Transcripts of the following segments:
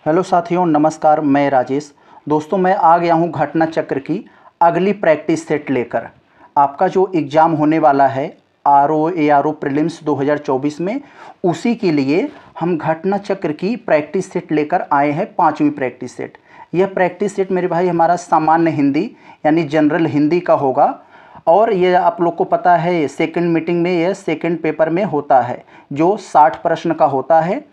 Hello साथियों, नमस्कार। मैं राजेश। दोस्तों, मैं आ गया हूं घटना चक्र की अगली प्रैक्टिस सेट लेकर। आपका जो एग्ज़ाम होने वाला है RO प्रीलिम्स 2024 में, उसी के लिए हम घटना चक्र की प्रैक्टिस सेट लेकर आए हैं, 5वीं प्रैक्टिस सेट। यह प्रैक्टिस सेट मेरे भाई हमारा सामान्य हिंदी यानी जनरल हिंदी का होगा। और ये आप लोग को पता है, सेकंड मीटिंग में यह सेकंड पेपर में होता है, जो 60 प्रश्न का होता है।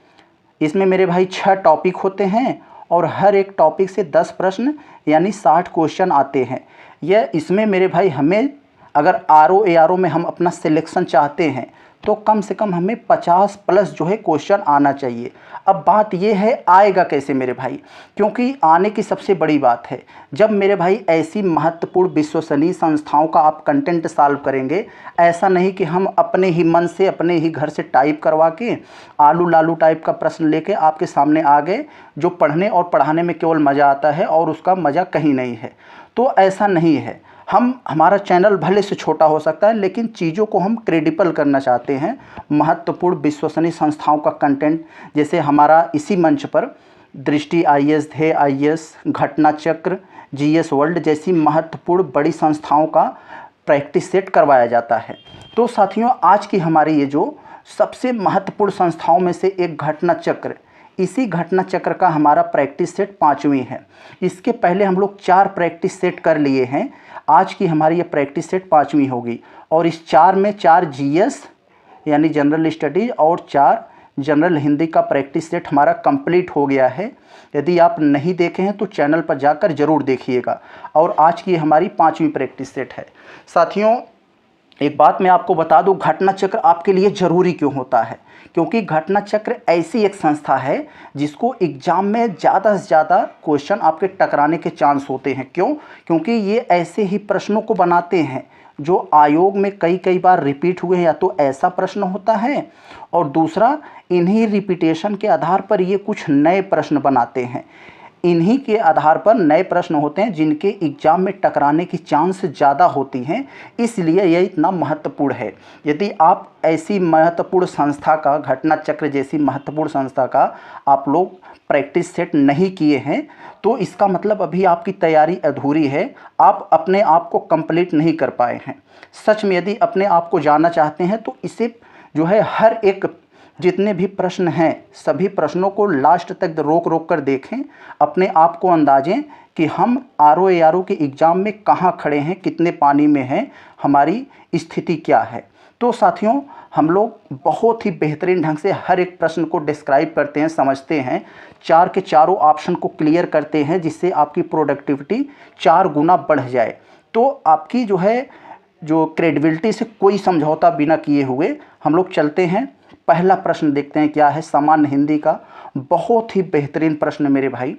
इसमें मेरे भाई 6 टॉपिक होते हैं और हर एक टॉपिक से 10 प्रश्न यानी 60 क्वेश्चन आते हैं। यह इसमें मेरे भाई हमें अगर RO में हम अपना सिलेक्शन चाहते हैं तो कम से कम हमें 50 प्लस जो है क्वेश्चन आना चाहिए। अब बात यह है, आएगा कैसे मेरे भाई? क्योंकि आने की सबसे बड़ी बात है, जब मेरे भाई ऐसी महत्वपूर्ण विश्वसनीय संस्थाओं का आप कंटेंट सॉल्व करेंगे। ऐसा नहीं कि हम अपने ही मन से अपने ही घर से टाइप करवा के आलू लालू टाइप का प्रश्न लेके आपके सामने आ गए, जो पढ़ने और पढ़ाने में केवल मज़ा आता है और उसका मज़ा कहीं नहीं है। तो ऐसा नहीं है। हमारा चैनल भले से छोटा हो सकता है, लेकिन चीज़ों को हम क्रेडिबल करना चाहते हैं। महत्वपूर्ण विश्वसनीय संस्थाओं का कंटेंट, जैसे हमारा इसी मंच पर दृष्टि IAS, ध्येय IAS, घटना चक्र, GS वर्ल्ड जैसी महत्वपूर्ण बड़ी संस्थाओं का प्रैक्टिस सेट करवाया जाता है। तो साथियों, आज की हमारी ये जो सबसे महत्वपूर्ण संस्थाओं में से एक घटना चक्र, इसी घटना चक्र का हमारा प्रैक्टिस सेट 5वीं है। इसके पहले हम लोग 4 प्रैक्टिस सेट कर लिए हैं। आज की हमारी ये प्रैक्टिस सेट 5वीं होगी। और इस 4 में 4 GS यानी जनरल स्टडीज़ और 4 जनरल हिंदी का प्रैक्टिस सेट हमारा कंप्लीट हो गया है। यदि आप नहीं देखे हैं तो चैनल पर जाकर ज़रूर देखिएगा। और आज की हमारी 5वीं प्रैक्टिस सेट है। साथियों, एक बात मैं आपको बता दूं, घटना चक्र आपके लिए ज़रूरी क्यों होता है? क्योंकि घटना चक्र ऐसी एक संस्था है जिसको एग्ज़ाम में ज़्यादा से ज़्यादा क्वेश्चन आपके टकराने के चांस होते हैं। क्यों? क्योंकि ये ऐसे ही प्रश्नों को बनाते हैं जो आयोग में कई कई बार रिपीट हुए हैं। या तो ऐसा प्रश्न होता है, और दूसरा इन्हीं रिपीटेशन के आधार पर ये कुछ नए प्रश्न बनाते हैं। इन्हीं के आधार पर नए प्रश्न होते हैं जिनके एग्ज़ाम में टकराने की चांस ज़्यादा होती हैं। इसलिए यह इतना महत्वपूर्ण है। यदि आप ऐसी महत्वपूर्ण संस्था का, घटना चक्र जैसी महत्वपूर्ण संस्था का आप लोग प्रैक्टिस सेट नहीं किए हैं, तो इसका मतलब अभी आपकी तैयारी अधूरी है। आप अपने आप को कंप्लीट नहीं कर पाए हैं। सच में यदि अपने आप को जानना चाहते हैं तो इसे जो है हर एक जितने भी प्रश्न हैं, सभी प्रश्नों को लास्ट तक रोक रोक कर देखें। अपने आप को अंदाजें कि हम RO के एग्ज़ाम में कहाँ खड़े हैं, कितने पानी में हैं, हमारी स्थिति क्या है। तो साथियों, हम लोग बहुत ही बेहतरीन ढंग से हर एक प्रश्न को डिस्क्राइब करते हैं, समझते हैं, 4 के चारों ऑप्शन को क्लियर करते हैं, जिससे आपकी प्रोडक्टिविटी 4 गुना बढ़ जाए। तो आपकी जो क्रेडिबिलिटी से कोई समझौता बिना किए हुए हम लोग चलते हैं। पहला प्रश्न देखते हैं क्या है, सामान्य हिंदी का बहुत ही बेहतरीन प्रश्न मेरे भाई।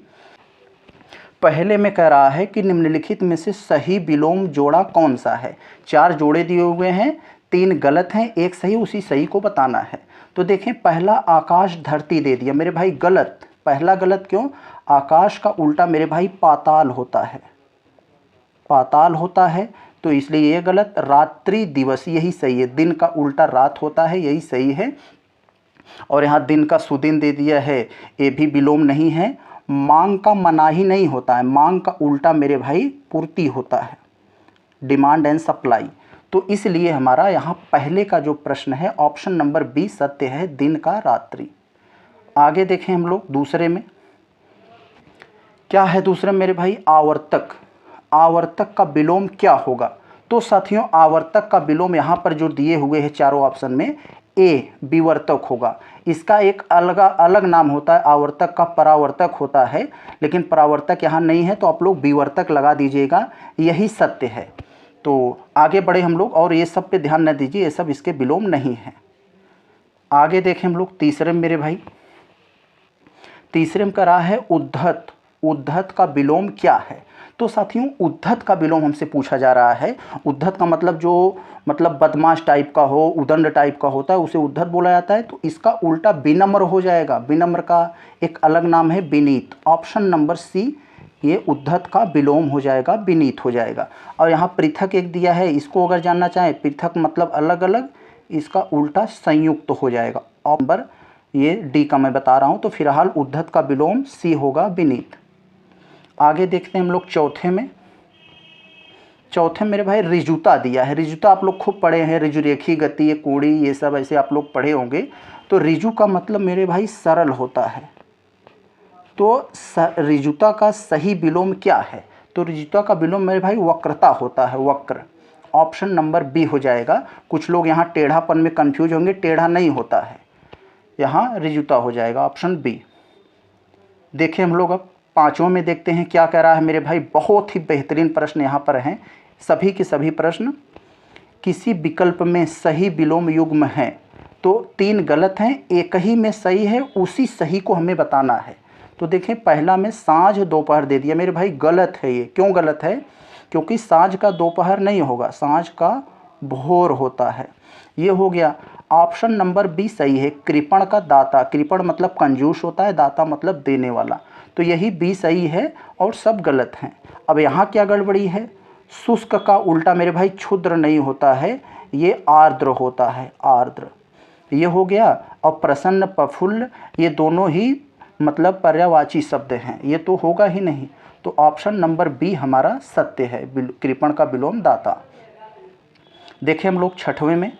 पहले में कह रहा है कि निम्नलिखित में से सही विलोम जोड़ा कौन सा है? 4 जोड़े दिए हुए हैं, 3 गलत हैं, 1 सही। उसी सही को बताना है। तो देखें, पहला आकाश धरती दे दिया मेरे भाई, गलत। पहला गलत क्यों? आकाश का उल्टा मेरे भाई पाताल होता है, पाताल होता है, तो इसलिए ये गलत। रात्रि दिवस, यही सही है। दिन का उल्टा रात होता है, यही सही है। और यहाँ दिन का सुदिन दे दिया है, ये भी विलोम नहीं है। मांग का मनाही नहीं होता है, मांग का उल्टा मेरे भाई पूर्ति होता है, डिमांड एंड सप्लाई। तो इसलिए हमारा यहाँ पहले का जो प्रश्न है, ऑप्शन नंबर बी सत्य है, दिन का रात्रि। आगे देखें हम लोग दूसरे में क्या है। दूसरे मेरे भाई आवर्तक, आवर्तक का विलोम क्या होगा? तो साथियों, आवर्तक का विलोम यहाँ पर जो दिए हुए हैं चारों ऑप्शन में, ए विवर्तक होगा। इसका एक अलग नाम होता है, आवर्तक का परावर्तक होता है, लेकिन परावर्तक यहाँ नहीं है, तो आप लोग विवर्तक लगा दीजिएगा, यही सत्य है। तो आगे बढ़े हम लोग, और ये सब पे ध्यान न दीजिए, ये सब इसके विलोम नहीं है। आगे देखें हम लोग तीसरे में मेरे भाई, तीसरे में कह रहा है उद्धत, उद्धत का विलोम क्या है? तो साथियों, उद्धत का विलोम हमसे पूछा जा रहा है। उद्धत का मतलब जो बदमाश टाइप का हो, उदंड टाइप का होता है, उसे उद्धत बोला जाता है। तो इसका उल्टा विनम्र हो जाएगा। विनम्र का एक अलग नाम है विनीत। ऑप्शन नंबर सी, ये उद्धत का विलोम हो जाएगा, विनीत हो जाएगा। और यहाँ पृथक एक दिया है, इसको अगर जानना चाहें, पृथक मतलब अलग अलग, इसका उल्टा संयुक्त हो जाएगा। नंबर ये डी का मैं बता रहा हूँ। तो फिलहाल उद्धत का विलोम सी होगा, बीनीथ। आगे देखते हैं हम लोग चौथे में। चौथे मेरे भाई ऋजुता दिया है। ऋजुता आप लोग खूब पढ़े हैं, ऋजुरेखी गति, ये कोड़ी, ये सब ऐसे आप लोग पढ़े होंगे। तो ऋजु का मतलब मेरे भाई सरल होता है। तो ऋजुता का सही विलोम क्या है? तो ऋजुता का विलोम मेरे भाई वक्रता होता है, वक्र। ऑप्शन नंबर बी हो जाएगा। कुछ लोग यहाँ टेढ़ापन में कंफ्यूज होंगे, टेढ़ा नहीं होता है, यहाँ ऋजुता हो जाएगा, ऑप्शन बी। देखिए हम लोग अब पांचों में देखते हैं क्या कह रहा है मेरे भाई। बहुत ही बेहतरीन प्रश्न यहाँ पर हैं, सभी के सभी प्रश्न। किसी विकल्प में सही विलोम युग्म है, तो 3 गलत हैं, एक ही में सही है, उसी सही को हमें बताना है। तो देखें पहला में साँझ दोपहर दे दिया मेरे भाई, गलत है ये। क्यों गलत है? क्योंकि साँझ का दोपहर नहीं होगा, साँझ का भोर होता है। ये हो गया। ऑप्शन नंबर बी सही है, कृपण का दाता। कृपण मतलब कंजूस होता है, दाता मतलब देने वाला। तो यही बी सही है और सब गलत हैं। अब यहाँ क्या गड़बड़ी है? शुष्क का उल्टा मेरे भाई क्षुद्र नहीं होता है, ये आर्द्र होता है, आर्द्र। ये हो गया। और प्रसन्न, प्रफुल्ल, ये दोनों ही मतलब पर्यायवाची शब्द हैं, ये तो होगा ही नहीं। तो ऑप्शन नंबर बी हमारा सत्य है, कृपण का विलोम दाता। देखें हम लोग छठवें में,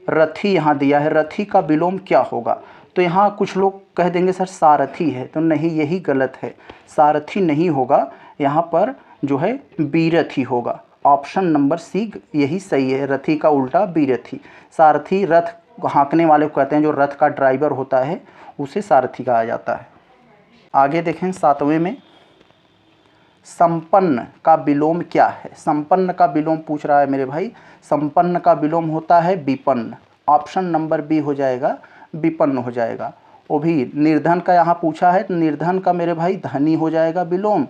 रथी यहाँ दिया है। रथी का विलोम क्या होगा? तो यहाँ कुछ लोग कह देंगे सर सारथी है, तो नहीं, यही गलत है। सारथी नहीं होगा, यहाँ पर जो है बीरथी होगा। ऑप्शन नंबर सी यही सही है, रथी का उल्टा बीरथी। सारथी रथ हाँकने वाले को कहते हैं, जो रथ का ड्राइवर होता है उसे सारथी कहा जाता है। आगे देखें सातवें में, संपन्न का विलोम क्या है? संपन्न का विलोम पूछ रहा है मेरे भाई। संपन्न का विलोम होता है विपन्न। ऑप्शन नंबर बी हो जाएगा, विपन्न हो जाएगा। वो भी निर्धन का यहाँ पूछा है, तो निर्धन का मेरे भाई धनी हो जाएगा विलोम।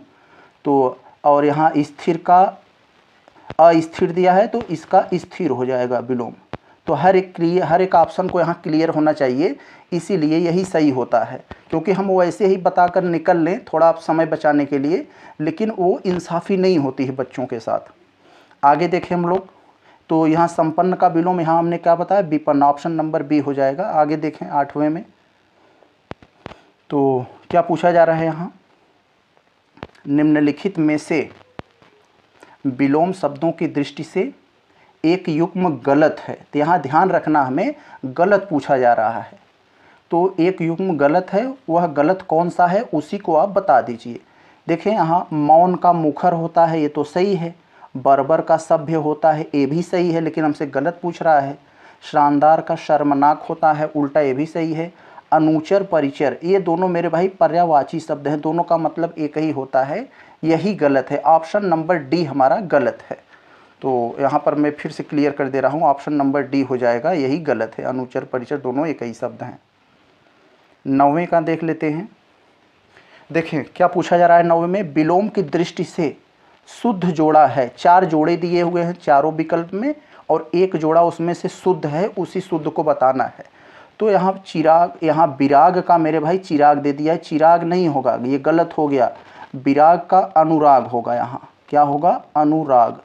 तो और यहाँ स्थिर का अस्थिर दिया है, तो इसका स्थिर हो जाएगा विलोम। तो हर एक ऑप्शन को यहाँ क्लियर होना चाहिए, इसीलिए यही सही होता है। क्योंकि हम वैसे ही बताकर निकल लें थोड़ा आप समय बचाने के लिए, लेकिन वो इंसाफ़ी नहीं होती है बच्चों के साथ। आगे देखें हम लोग, तो यहाँ संपन्न का विलोम यहाँ हमने क्या बताया? विपन्न। ऑप्शन नंबर बी हो जाएगा। आगे देखें आठवें में, तो क्या पूछा जा रहा है यहाँ? निम्नलिखित में से विलोम शब्दों की दृष्टि से एक युग्म गलत है। तो यहाँ ध्यान रखना, हमें गलत पूछा जा रहा है। तो एक युग्म गलत है, वह गलत कौन सा है उसी को आप बता दीजिए। देखें यहाँ मौन का मुखर होता है, ये तो सही है। बर्बर का सभ्य होता है, ये भी सही है, लेकिन हमसे गलत पूछ रहा है। शानदार का शर्मनाक होता है, उल्टा, ये भी सही है। अनुचर, परिचर, ये दोनों मेरे भाई पर्यायवाची शब्द हैं, दोनों का मतलब एक ही होता है, यही गलत है। ऑप्शन नंबर डी हमारा गलत है। तो यहाँ पर मैं फिर से क्लियर कर दे रहा हूँ, ऑप्शन नंबर डी हो जाएगा, यही गलत है। अनुचर, परिचर दोनों एक ही शब्द हैं। नौवें का देख लेते हैं। देखें क्या पूछा जा रहा है नौवें में, विलोम की दृष्टि से शुद्ध जोड़ा है। 4 जोड़े दिए हुए हैं चारों विकल्प में, और एक जोड़ा उसमें से शुद्ध है, उसी शुद्ध को बताना है। तो यहाँ चिराग, यहाँ विराग का मेरे भाई चिराग दे दिया है, चिराग नहीं होगा, ये गलत हो गया। विराग का अनुराग होगा, यहाँ क्या होगा? अनुराग।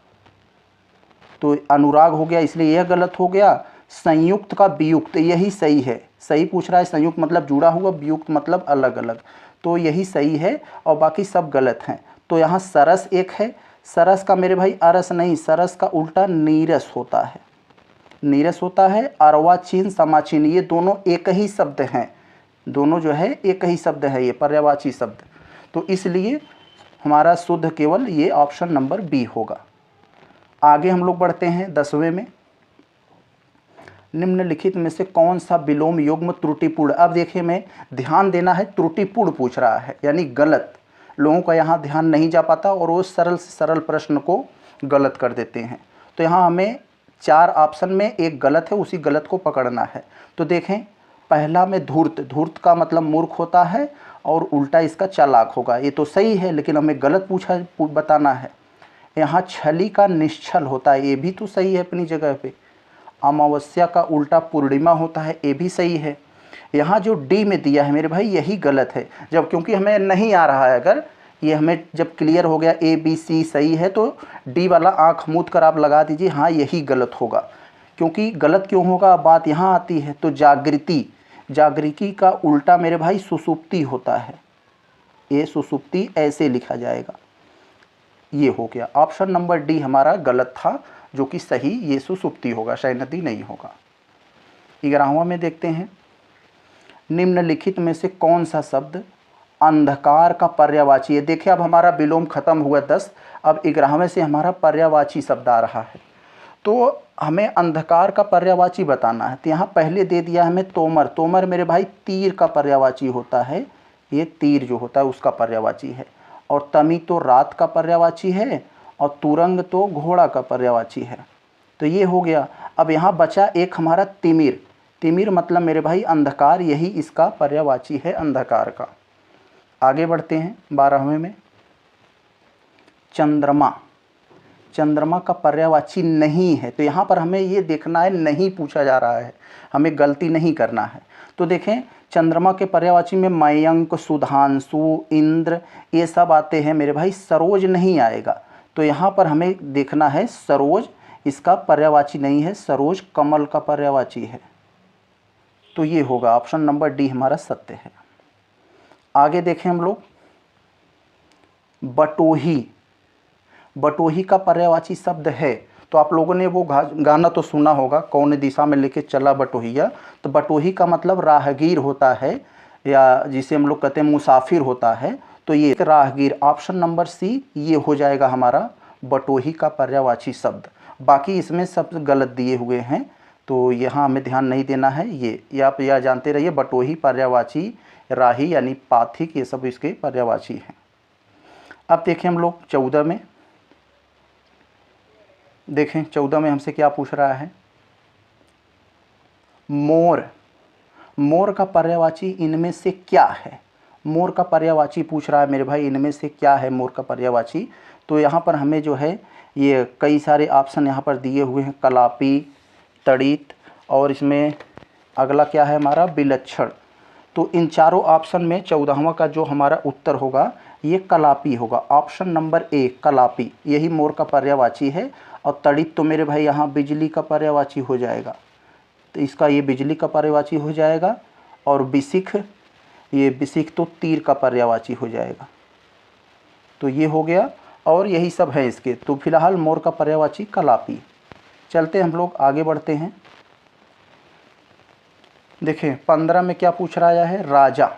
तो अनुराग हो गया, इसलिए यह गलत हो गया। संयुक्त का वियुक्त, यही सही है। सही पूछ रहा है, संयुक्त मतलब जुड़ा हुआ, वियुक्त मतलब अलग अलग, तो यही सही है और बाकी सब गलत हैं। तो यहाँ सरस एक है। सरस का मेरे भाई अरस नहीं, सरस का उल्टा नीरस होता है, नीरस होता है। अर्वाचीन, समाचीन, ये दोनों एक ही शब्द हैं, दोनों जो है एक ही शब्द है, ये पर्यायवाची शब्द। तो इसलिए हमारा शुद्ध केवल ये ऑप्शन नंबर बी होगा। आगे हम लोग बढ़ते हैं 10वें में, निम्नलिखित में से कौन सा विलोम युग्म त्रुटिपूर्ण? अब देखिए, मैं ध्यान देना है, त्रुटिपूर्ण पूछ रहा है, यानी गलत। लोगों का यहाँ ध्यान नहीं जा पाता और वो सरल से सरल प्रश्न को गलत कर देते हैं। तो यहाँ हमें 4 ऑप्शन में एक गलत है, उसी गलत को पकड़ना है। तो देखें पहला में धूर्त, धूर्त का मतलब मूर्ख होता है और उल्टा इसका चालाक होगा, ये तो सही है, लेकिन हमें गलत बताना है। यहाँ छली का निश्चल होता है, ये भी तो सही है अपनी जगह पे। अमावस्या का उल्टा पूर्णिमा होता है, ये भी सही है। यहाँ जो डी में दिया है मेरे भाई, यही गलत है। जब क्योंकि हमें नहीं आ रहा है, अगर ये हमें जब क्लियर हो गया ए बी सी सही है, तो डी वाला आँख मूंद कर आप लगा दीजिए, हाँ यही गलत होगा। क्योंकि गलत क्यों होगा, बात यहाँ आती है। तो जागृति, जागृति का उल्टा मेरे भाई सुसुप्ति होता है, ये सुसुप्ति ऐसे लिखा जाएगा। ये हो गया ऑप्शन नंबर डी हमारा गलत था, जो कि सही ये सुसुप्ति होगा, शयनती नहीं होगा। 11वां में देखते हैं, निम्नलिखित में से कौन सा शब्द अंधकार का पर्यायवाची है। देखिए अब हमारा विलोम खत्म हुआ 10, अब 11वें से हमारा पर्यायवाची शब्द आ रहा है। तो हमें अंधकार का पर्यायवाची बताना है। तो यहाँ पहले दे दिया हमें तोमर। तोमर मेरे भाई तीर का पर्यायवाची होता है, ये तीर जो होता है उसका पर्यायवाची है। और तमी तो रात का पर्यायवाची है, और तुरंग तो घोड़ा का पर्यायवाची है। तो ये हो गया। अब यहाँ बचा एक हमारा तिमिर। तिमिर मतलब मेरे भाई अंधकार, यही इसका पर्यायवाची है अंधकार का। आगे बढ़ते हैं 12वें में, चंद्रमा। चंद्रमा का पर्यायवाची नहीं है। तो यहाँ पर हमें ये देखना है, नहीं पूछा जा रहा है, हमें गलती नहीं करना है। तो देखें चंद्रमा के पर्यायवाची में मयंक, सुधांशु, इंद्र ये सब आते हैं मेरे भाई, सरोज नहीं आएगा। तो यहाँ पर हमें देखना है सरोज इसका पर्यायवाची नहीं है, सरोज कमल का पर्यायवाची है। तो ये होगा ऑप्शन नंबर डी हमारा सत्य है। आगे देखें हम लोग, बटोही। बटोही का पर्यायवाची शब्द है। तो आप लोगों ने वो गाना तो सुना होगा, कौन दिशा में लेके चला बटोहिया। तो बटोही का मतलब राहगीर होता है, या जिसे हम लोग कहते हैं मुसाफिर होता है। तो ये राहगीर, ऑप्शन नंबर सी ये हो जाएगा हमारा बटोही का पर्यायवाची शब्द। बाकी इसमें सब गलत दिए हुए हैं, तो यहाँ हमें ध्यान नहीं देना है। ये आप यह जानते रहिए, बटोही पर्यायवाची, राही यानी पाथिक, ये सब इसके पर्यायवाची हैं। अब देखें हम लोग 14 में, देखें 14 में हमसे क्या पूछ रहा है, मोर। मोर का पर्यायवाची इनमें से क्या है। मोर का पर्यायवाची पूछ रहा है मेरे भाई, इनमें से क्या है मोर का पर्यायवाची। तो यहाँ पर हमें जो है ये कई सारे ऑप्शन यहाँ पर दिए हुए हैं, कलापी, तड़ित, और इसमें अगला क्या है हमारा, विलक्षण। तो इन चारों ऑप्शन में 14वां का जो हमारा उत्तर होगा ये कलापी होगा, ऑप्शन नंबर ए कलापी, यही मोर का पर्यायवाची है। और तड़ित तो मेरे भाई यहाँ बिजली का पर्यायवाची हो जाएगा, तो इसका ये बिजली का पर्यायवाची हो जाएगा। और बिसिख, ये बिसिख तो तीर का पर्यायवाची हो जाएगा। तो ये हो गया, और यही सब है इसके। तो फिलहाल मोर का पर्यायवाची कलापी। चलते हम लोग आगे बढ़ते हैं। देखें 15 में क्या पूछ रहा है, राजा।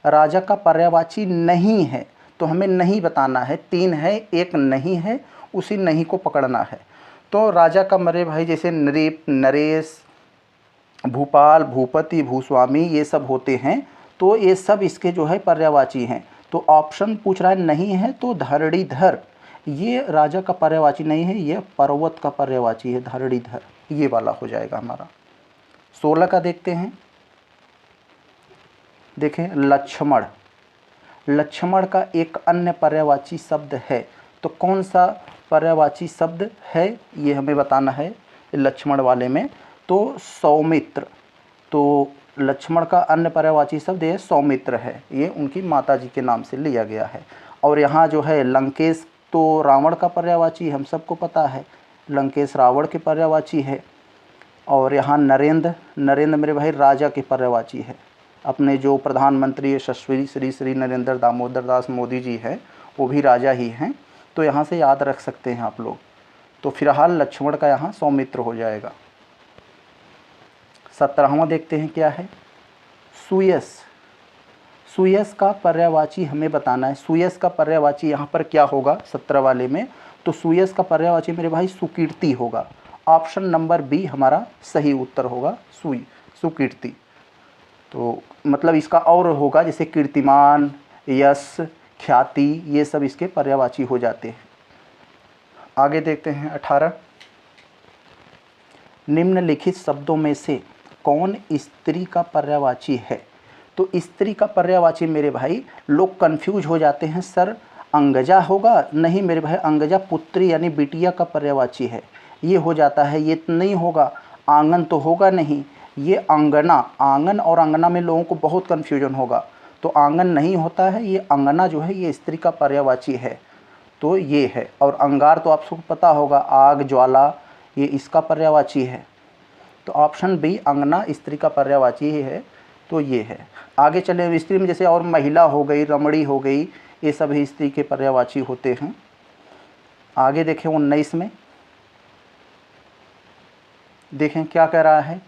राजा का पर्यायवाची नहीं है, तो हमें नहीं बताना है। 3 है, एक नहीं है, उसी नहीं को पकड़ना है। तो राजा का मेरे भाई जैसे नृप, नरेश, भूपाल, भूपति, भूस्वामी ये सब होते हैं, तो ये सब इसके जो है पर्यायवाची हैं। तो ऑप्शन पूछ रहा है नहीं है, तो धरणीधर, ये राजा का पर्यायवाची नहीं है, ये पर्वत का पर्यायवाची है, धरणीधर, ये वाला हो जाएगा हमारा। 16 का देखते हैं। देखें लक्ष्मण। लक्ष्मण का एक अन्य पर्यायवाची शब्द है, तो कौन सा पर्यायवाची शब्द है ये हमें बताना है लक्ष्मण वाले में। तो सौमित्र, तो लक्ष्मण का अन्य पर्यायवाची शब्द ये सौमित्र है, ये उनकी माता जी के नाम से लिया गया है। और यहाँ जो है लंकेश, तो रावण का पर्यायवाची हम सबको पता है, लंकेश रावण के पर्यायवाची है। और यहाँ नरेंद्र, नरेंद्र मेरे भाई राजा के पर्यायवाची है। अपने जो प्रधानमंत्री यशस्वी श्री नरेंद्र दामोदर दास मोदी जी हैं, वो भी राजा ही हैं। तो यहाँ से याद रख सकते हैं आप लोग। तो फिलहाल लक्ष्मण का यहाँ सौमित्र हो जाएगा। 17वां देखते हैं क्या है, सुयस। सुयस का पर्यायवाची हमें बताना है। सुयस का पर्यायवाची यहाँ पर क्या होगा 17 वाले में, तो सुयस का पर्यायवाची मेरे भाई सुकीर्ति होगा। ऑप्शन नंबर बी हमारा सही उत्तर होगा, सुकीर्ति। तो मतलब इसका और होगा, जैसे कीर्तिमान, यश, ख्याति, ये सब इसके पर्यायवाची हो जाते हैं। आगे देखते हैं 18, निम्नलिखित शब्दों में से कौन स्त्री का पर्यायवाची है। तो स्त्री का पर्यायवाची मेरे भाई लोग कंफ्यूज हो जाते हैं, सर अंगजा होगा, नहीं मेरे भाई अंगजा पुत्री यानी बिटिया का पर्यायवाची है, ये हो जाता है। ये नहीं होगा, आंगन तो होगा नहीं, ये अंगना। आंगन और अंगना में लोगों को बहुत कन्फ्यूजन होगा, तो आंगन नहीं होता है, ये अंगना जो है ये स्त्री का पर्यायवाची है। तो ये है। और अंगार तो आप सबको पता होगा, आग, ज्वाला, ये इसका पर्यायवाची है। तो ऑप्शन बी अंगना स्त्री का पर्यायवाची ही है, तो ये है। आगे चले, स्त्री में जैसे और महिला हो गई, रमणी हो गई, ये सभी स्त्री के पर्यायवाची होते हैं। आगे देखें 19 में, देखें क्या कह रहा है,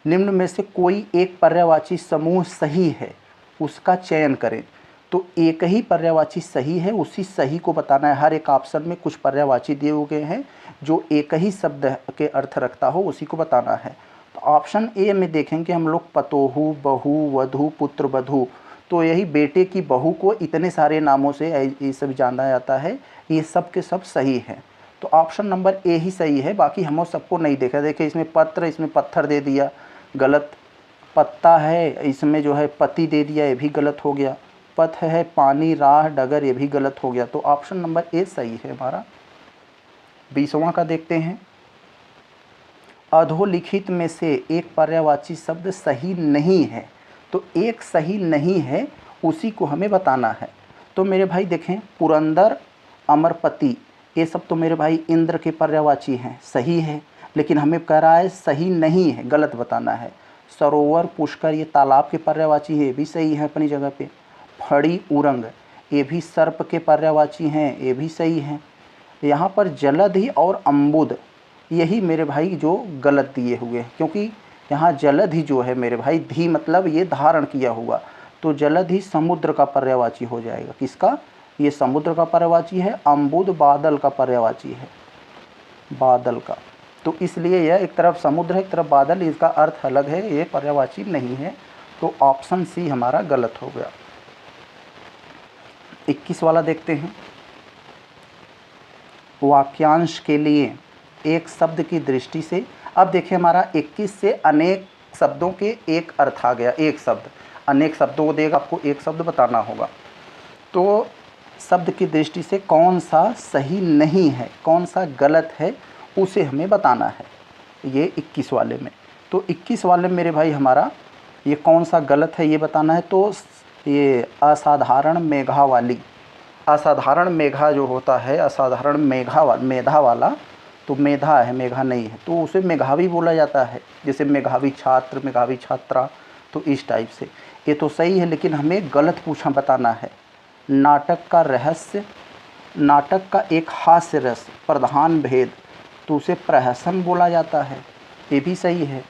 निम्न में से कोई एक पर्यायवाची समूह सही है, उसका चयन करें। तो एक ही पर्यायवाची सही है, उसी सही को बताना है। हर एक ऑप्शन में कुछ पर्यायवाची दिए हुए हैं, जो एक ही शब्द के अर्थ रखता हो उसी को बताना है। तो ऑप्शन ए में देखेंगे हम लोग पतोहू, बहू, वधू, पुत्र, वधू। तो यही बेटे की बहू को इतने सारे नामों से ये सब जाना जाता है, ये सब के सब सही हैं। तो ऑप्शन नंबर ए ही सही है, बाकी हम सबको नहीं देखा। देखिए इसमें पत्र, इसमें पत्थर दे दिया, गलत। पत्ता है, इसमें जो है पति दे दिया, ये भी गलत हो गया। पथ है, पानी, राह, डगर, ये भी गलत हो गया। तो ऑप्शन नंबर ए सही है हमारा। 20वां का देखते हैं, अधोलिखित में से एक पर्यायवाची शब्द सही नहीं है। तो एक सही नहीं है, उसी को हमें बताना है। तो मेरे भाई देखें, पुरंदर, अमरपति, ये सब तो मेरे भाई इंद्र के पर्यायवाची हैं, सही है। लेकिन हमें कह रहा है सही नहीं है, गलत बताना है। सरोवर, पुष्कर, ये तालाब के पर्यायवाची है, ये भी सही है अपनी जगह पे। फड़ी, उरंग, ये भी सर्प के पर्यायवाची हैं, ये भी सही हैं। यहाँ पर जलधि और अम्बुद, यही मेरे भाई जो गलत दिए हुए हैं, क्योंकि यहाँ जलधि जो है मेरे भाई, धी मतलब ये धारण किया हुआ, तो जलधि समुद्र का पर्यायवाची हो जाएगा। किसका? ये समुद्र का पर्यायवाची है। अम्बुद बादल का पर्यायवाची है, बादल का। तो इसलिए यह एक तरफ समुद्र है, एक तरफ बादल, इसका अर्थ अलग है, ये पर्यायवाची नहीं है। तो ऑप्शन सी हमारा गलत हो गया। 21 वाला देखते हैं, वाक्यांश के लिए एक शब्द की दृष्टि से। अब देखिए हमारा 21 से अनेक शब्दों के एक अर्थ आ गया। एक शब्द अनेक शब्दों को देगा, आपको एक शब्द बताना होगा। तो शब्द की दृष्टि से कौन सा सही नहीं है, कौन सा गलत है, उसे हमें बताना है, ये 21 वाले में। तो 21 वाले में मेरे भाई हमारा ये कौन सा गलत है ये बताना है। तो ये असाधारण मेघा वाली, असाधारण मेघा जो होता है, असाधारण मेधा वाला, तो मेधा है, मेघा नहीं है, तो उसे मेधावी बोला जाता है। जैसे मेधावी छात्र, मेधावी छात्रा, तो इस टाइप से। ये तो सही है, लेकिन हमें गलत पूछा बताना है। नाटक का रहस्य, नाटक का एक हास्य रस, प्रधान भेद, तो उसे प्रहसन बोला जाता है, ये भी सही है।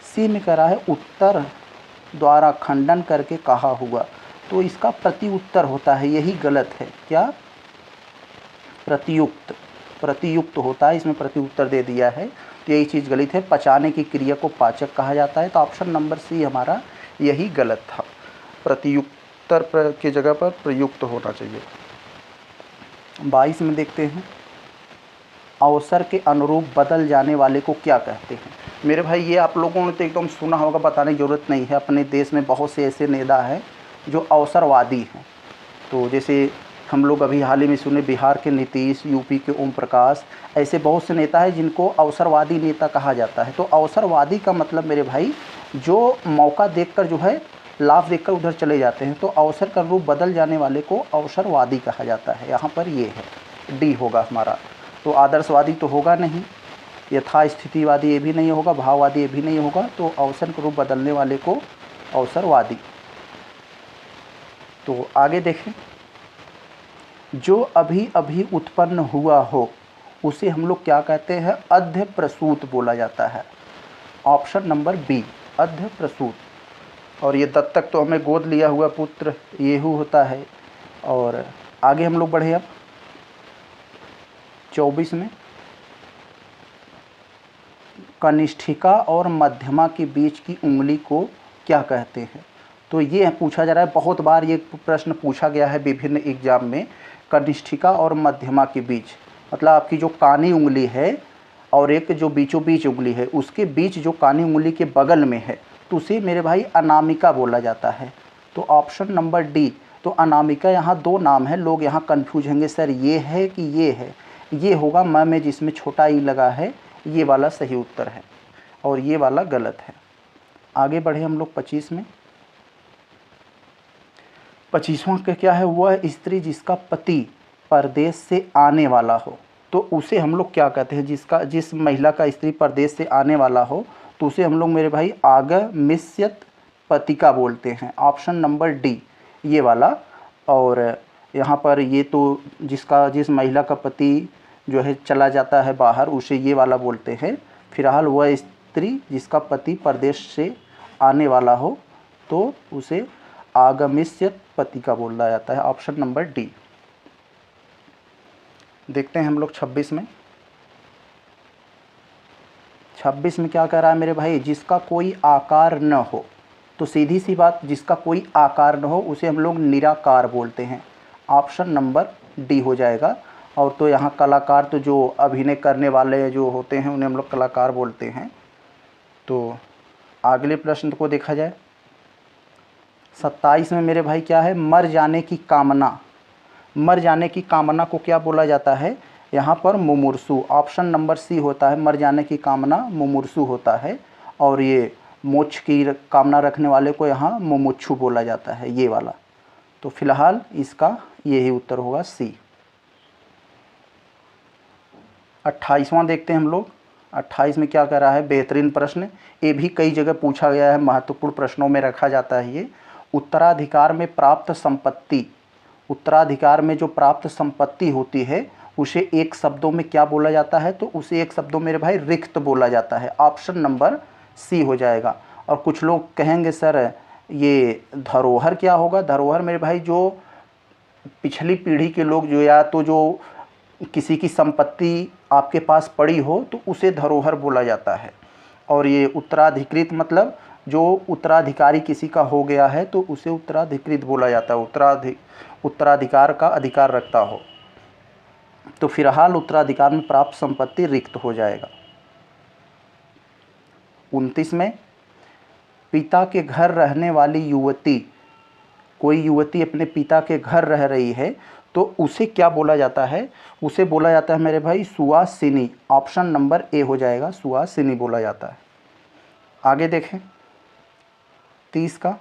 सी में कह रहा है उत्तर द्वारा खंडन करके कहा हुआ, तो इसका प्रति उत्तर होता है, यही गलत है। क्या? प्रतियुक्त, प्रतियुक्त होता है, इसमें प्रति उत्तर दे दिया है, तो यही चीज़ गलत है। पचाने की क्रिया को पाचक कहा जाता है, तो ऑप्शन नंबर सी हमारा यही गलत था। प्रतियुक्तर की जगह पर प्रयुक्त होना चाहिए। 22 में देखते हैं, अवसर के अनुरूप बदल जाने वाले को क्या कहते हैं। मेरे भाई ये आप लोगों ने तो एकदम सुना होगा, बताने की ज़रूरत नहीं है। अपने देश में बहुत से ऐसे नेता हैं जो अवसरवादी हैं। तो जैसे हम लोग अभी हाल ही में सुने, बिहार के नीतीश, यूपी के ओम प्रकाश, ऐसे बहुत से नेता हैं जिनको अवसरवादी नेता कहा जाता है। तो अवसरवादी का मतलब मेरे भाई जो मौका देखकर जो है, लाभ देखकर उधर चले जाते हैं, तो अवसर का रूप बदल जाने वाले को अवसरवादी कहा जाता है। यहाँ पर ये है, डी होगा हमारा। तो आदर्शवादी तो होगा नहीं, यथास्थितिवादी ये भी नहीं होगा, भाववादी ये भी नहीं होगा, तो अवसर का रूप बदलने वाले को अवसरवादी। तो आगे देखें, जो अभी अभी उत्पन्न हुआ हो उसे हम लोग क्या कहते हैं? अध्य प्रसूत बोला जाता है। ऑप्शन नंबर बी, अध्य प्रसूत। और ये दत्तक तो हमें गोद लिया हुआ पुत्र येहू होता है। और आगे हम लोग बढ़े अब 24 में, कनिष्ठिका और मध्यमा के बीच की उंगली को क्या कहते हैं। तो ये पूछा जा रहा है, बहुत बार ये प्रश्न पूछा गया है विभिन्न एग्जाम में। कनिष्ठिका और मध्यमा के बीच मतलब आपकी जो कानी उंगली है और एक जो बीचों बीच उंगली है, उसके बीच जो कानी उंगली के बगल में है, तो उसे मेरे भाई अनामिका बोला जाता है। तो ऑप्शन नंबर डी। तो अनामिका, यहाँ दो नाम है, लोग यहाँ कन्फ्यूज होंगे, सर ये है कि ये है। ये होगा म में जिसमें छोटा ई लगा है, ये वाला सही उत्तर है और ये वाला गलत है। आगे बढ़े हम लोग 25 में। 25वां का क्या है? वह स्त्री जिसका पति परदेश से आने वाला हो। तो उसे हम लोग क्या कहते हैं, जिस महिला का स्त्री परदेश से आने वाला हो तो उसे हम लोग मेरे भाई आगमिष्यत पतिका बोलते हैं। ऑप्शन नंबर डी ये वाला। और यहाँ पर ये तो जिस महिला का पति जो है चला जाता है बाहर उसे ये वाला बोलते हैं। फिलहाल वह स्त्री जिसका पति परदेश से आने वाला हो तो उसे आगमिष्यत पतिका बोला जाता है। Option number D. देखते हैं हम लोग 26 में। 26 में क्या कह रहा है मेरे भाई, जिसका कोई आकार न हो। तो सीधी सी बात, जिसका कोई आकार न हो उसे हम लोग निराकार बोलते हैं। ऑप्शन नंबर डी हो जाएगा। और तो यहाँ कलाकार तो जो अभिनय करने वाले जो होते हैं उन्हें हम लोग कलाकार बोलते हैं। तो अगले प्रश्न को देखा जाए। 27 में मेरे भाई क्या है, मर जाने की कामना। मर जाने की कामना को क्या बोला जाता है, यहाँ पर मुमूर्षु। ऑप्शन नंबर सी होता है, मर जाने की कामना मुमूर्षु होता है। और ये मोक्ष की कामना रखने वाले को यहाँ मुमुक्षु बोला जाता है, ये वाला। तो फिलहाल इसका यही उत्तर होगा सी। 28वां देखते हैं हम लोग। 28 में क्या कह रहा है, बेहतरीन प्रश्न। ये भी कई जगह पूछा गया है, महत्वपूर्ण प्रश्नों में रखा जाता है ये। उत्तराधिकार में प्राप्त संपत्ति, उत्तराधिकार में जो प्राप्त संपत्ति होती है उसे एक शब्दों में क्या बोला जाता है, तो उसे एक शब्दों मेरे भाई रिक्त बोला जाता है। ऑप्शन नंबर सी हो जाएगा। और कुछ लोग कहेंगे सर ये धरोहर क्या होगा। धरोहर मेरे भाई जो पिछली पीढ़ी के लोग जो या तो जो किसी की संपत्ति आपके पास पड़ी हो तो उसे धरोहर बोला जाता है। और ये उत्तराधिकृत मतलब जो उत्तराधिकारी किसी का हो गया है तो उसे उत्तराधिकृत बोला जाता है, उत्तराधिकार का अधिकार रखता हो। तो फिलहाल उत्तराधिकार में प्राप्त संपत्ति रिक्त हो जाएगा। 29 में पिता के घर रहने वाली युवती, कोई युवती अपने पिता के घर रह रही है तो उसे क्या बोला जाता है, उसे बोला जाता है मेरे भाई सुवासिनी। ऑप्शन नंबर ए हो जाएगा, सुवासिनी बोला जाता है। आगे देखें 30 का,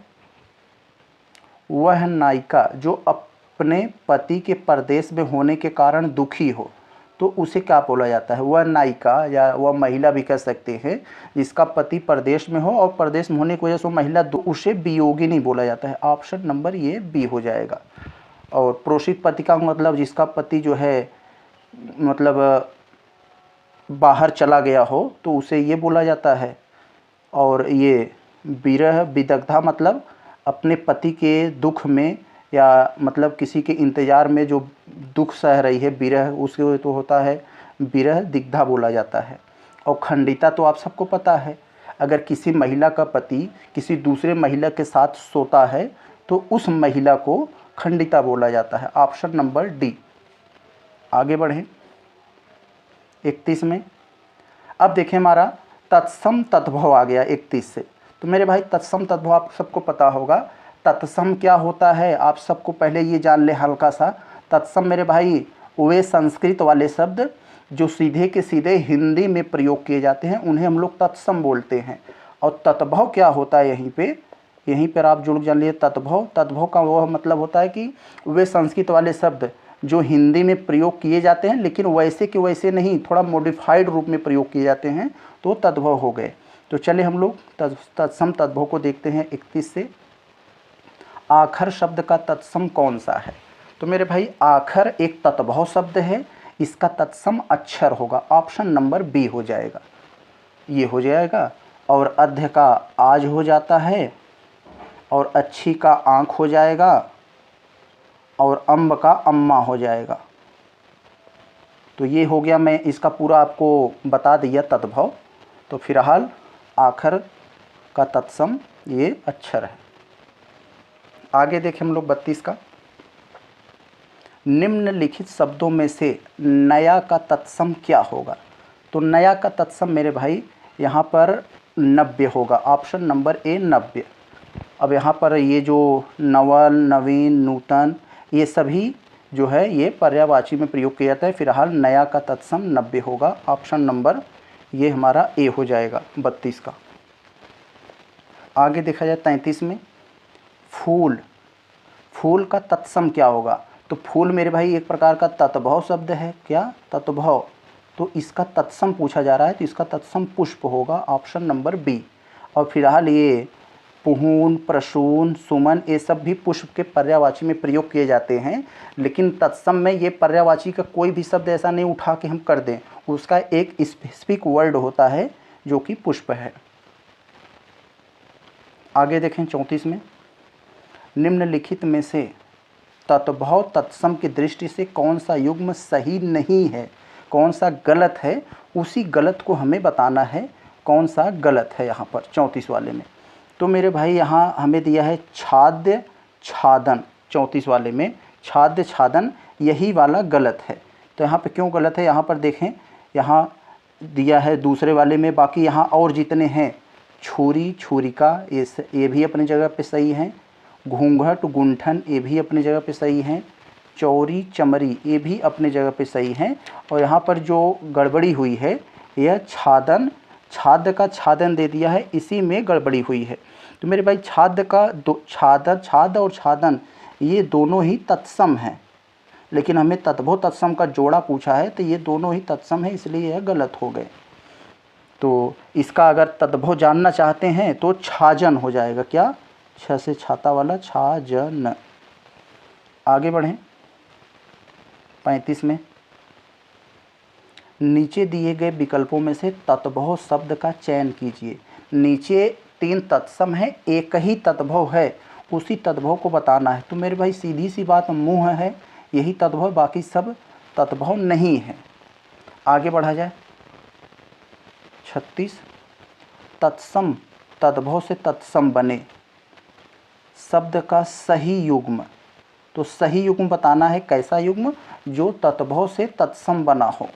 वह नायिका जो अपने पति के परदेश में होने के कारण दुखी हो तो उसे क्या बोला जाता है। वह नायिका या वह महिला भी कह सकते हैं जिसका पति परदेश में हो और परदेश में होने की वजह से महिला उसे वियोगिनी बोला जाता है। ऑप्शन नंबर ये बी हो जाएगा। और प्रोषित पतिका मतलब जिसका पति जो है मतलब बाहर चला गया हो तो उसे ये बोला जाता है। और ये विरह विदग्धा मतलब अपने पति के दुख में या मतलब किसी के इंतज़ार में जो दुख सह रही है विरह, उसके तो होता है विरह दिग्धा बोला जाता है। और खंडिता तो आप सबको पता है, अगर किसी महिला का पति किसी दूसरे महिला के साथ सोता है तो उस महिला को खंडिता बोला जाता है। Option number D. आगे बढ़ें 31 में। अब देखें हमारा तत्सम तद्भव आ गया 31 से। तो मेरे भाई तत्सम तद्भव आप सबको पता होगा। तत्सम क्या होता है आप सबको पहले ये जान ले हल्का सा। तत्सम मेरे भाई वे संस्कृत वाले शब्द जो सीधे के सीधे हिंदी में प्रयोग किए जाते हैं उन्हें हम लोग तत्सम बोलते हैं। और तद्भव क्या होता है, यहीं पर आप जुड़ जान लिए। तद्भव का वह मतलब होता है कि वे संस्कृत वाले शब्द जो हिंदी में प्रयोग किए जाते हैं लेकिन वैसे के वैसे नहीं, थोड़ा मॉडिफाइड रूप में प्रयोग किए जाते हैं तो तद्भव हो गए। तो चले हम लोग तत्सम तद्भव को देखते हैं 31 से। आखर शब्द का तत्सम कौन सा है। तो मेरे भाई आखर एक तद्भव शब्द है, इसका तत्सम अक्षर होगा। ऑप्शन नंबर बी हो जाएगा, ये हो जाएगा। और अध्य का आज हो जाता है और अच्छी का आँख हो जाएगा और अम्ब का अम्मा हो जाएगा। तो ये हो गया, मैं इसका पूरा आपको बता दिया तद्भव। तो फिलहाल आखर का तत्सम ये अक्षर है। आगे देखें हम लोग 32 का। निम्नलिखित शब्दों में से नया का तत्सम क्या होगा। तो नया का तत्सम मेरे भाई यहाँ पर नव्य होगा। ऑप्शन नंबर ए नव्य। अब यहाँ पर ये जो नवल नवीन नूतन ये सभी जो है ये पर्यायवाची में प्रयोग किया जाता है। फिलहाल नया का तत्सम नव्य होगा। ऑप्शन नंबर ये हमारा ए हो जाएगा 32 का। आगे देखा जाए 33 में। फूल का तत्सम क्या होगा। तो फूल मेरे भाई एक प्रकार का तत्भव शब्द है। क्या? तत्भव। तो इसका तत्सम पूछा जा रहा है, तो इसका तत्सम पुष्प होगा, ऑप्शन नंबर बी। और फिलहाल ये पुहून, प्रसून, सुमन, ये सब भी पुष्प के पर्यायवाची में प्रयोग किए जाते हैं, लेकिन तत्सम में ये पर्यायवाची का कोई भी शब्द ऐसा नहीं उठा के हम कर दें, उसका एक स्पेसिफिक वर्ड होता है जो कि पुष्प है। आगे देखें 34 में, निम्नलिखित में से तत्भव तत्सम की दृष्टि से कौन सा युग्म सही नहीं है, कौन सा गलत है, उसी गलत को हमें बताना है, कौन सा गलत है यहाँ पर 34 वाले में। तो मेरे भाई यहाँ हमें दिया है छाद्य छादन, 34 वाले में छाद्य छादन, यही वाला गलत है। तो यहाँ पे क्यों गलत है, यहाँ पर देखें, यहाँ दिया है दूसरे वाले में, बाकी यहाँ और जितने हैं, छुरी छुरिका, ये भी अपनी जगह पे सही हैं, घूंघट गुंठन, ये भी अपनी जगह पे सही हैं, चौरी चमरी, ये भी अपनी जगह पे सही हैं। और यहाँ पर जो गड़बड़ी हुई है, यह छादन, छाद का छादन दे दिया है, इसी में गड़बड़ी हुई है। तो मेरे भाई छाद का छाद और छादन ये दोनों ही तत्सम हैं, लेकिन हमें तत्भव तत्सम का जोड़ा पूछा है, तो ये दोनों ही तत्सम है, इसलिए यह गलत हो गए। तो इसका अगर तत्भव जानना चाहते हैं तो छाजन हो जाएगा। क्या? छ से छाता वाला छाजन। आगे बढ़ें 35 में, नीचे दिए गए विकल्पों में से तत्भव शब्द का चयन कीजिए। नीचे 3 तत्सम है, एक ही तत्भव है, उसी तत्भव को बताना है। तो मेरे भाई सीधी सी बात, मुँह है यही तत्भव, बाकी सब तत्भव नहीं है। आगे बढ़ा जाए 36, तत्सम तत्भव से तत्सम बने शब्द का सही युग्म। तो सही युग्म बताना है, कैसा युग्म? जो तत्भव से तत्सम बना हो।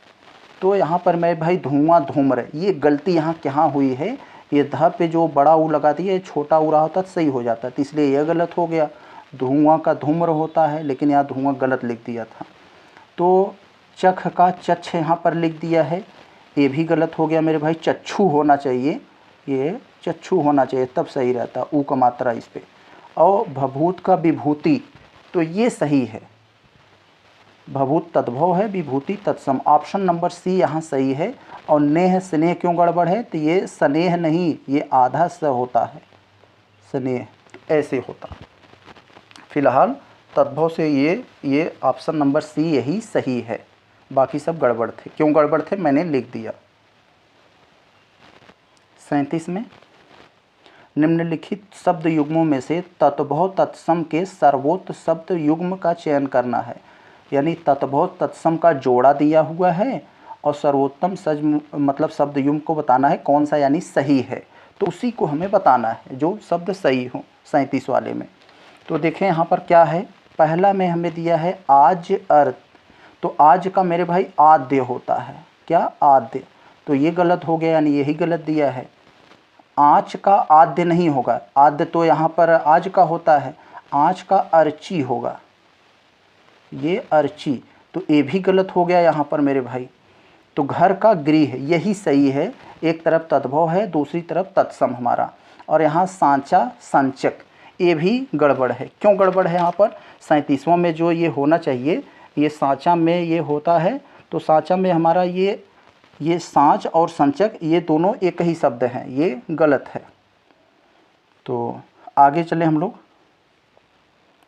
तो यहाँ पर मैं भाई धुआं धूम्र, ये गलती यहाँ क्या हुई है, ये ध पे जो बड़ा ऊ लगा दिया, ये छोटा ऊ रहा होता तो सही हो जाता, तो इसलिए यह गलत हो गया। धुआं का धूम्र होता है, लेकिन यहाँ धुआं गलत लिख दिया था। तो चख का चच्छ यहाँ पर लिख दिया है, ये भी गलत हो गया मेरे भाई। चक्षु होना चाहिए, ये चक्षु होना चाहिए, तब सही रहता, ऊ का मात्रा इस पे। और भभूत का विभूति, तो ये सही है, भभूत तद्भव है, विभूति तत्सम, ऑप्शन नंबर सी यहाँ सही है। और नेह स्नेह क्यों गड़बड़ है, तो ये स्नेह नहीं, ये आधा स होता है, स्नेह ऐसे होता। फिलहाल तद्भव से ये ऑप्शन नंबर सी यही सही है, बाकी सब गड़बड़ थे। क्यों गड़बड़ थे मैंने लिख दिया। 37 में, निम्नलिखित शब्द युग्मों में से तत्भव तत्सम के सर्वोत्त शब्द युग्म का चयन करना है। यानी तत्भव तत्सम का जोड़ा दिया हुआ है और सर्वोत्तम सज मतलब शब्द युग्म को बताना है कौन सा यानी सही है, तो उसी को हमें बताना है जो शब्द सही हो 37 वाले में। तो देखें यहाँ पर क्या है, पहला में हमें दिया है आज अर्थ, तो आज का मेरे भाई आद्य होता है। क्या? आद्य, तो ये गलत हो गया, यानी यही गलत दिया है। आँच का आद्य नहीं होगा, आद्य तो यहाँ पर आज का होता है, आँच का अर्ची होगा, ये अर्ची, तो ये भी गलत हो गया यहाँ पर मेरे भाई। तो घर का गृह यही सही है, एक तरफ तद्भव है, दूसरी तरफ तत्सम हमारा। और यहाँ सांचा संचक, ये भी गड़बड़ है। क्यों गड़बड़ है यहाँ पर? 37वां में जो ये होना चाहिए, ये सांचा में ये होता है, तो सांचा में हमारा ये सांच और संचक ये दोनों एक ही शब्द हैं, ये गलत है। तो आगे चले हम लोग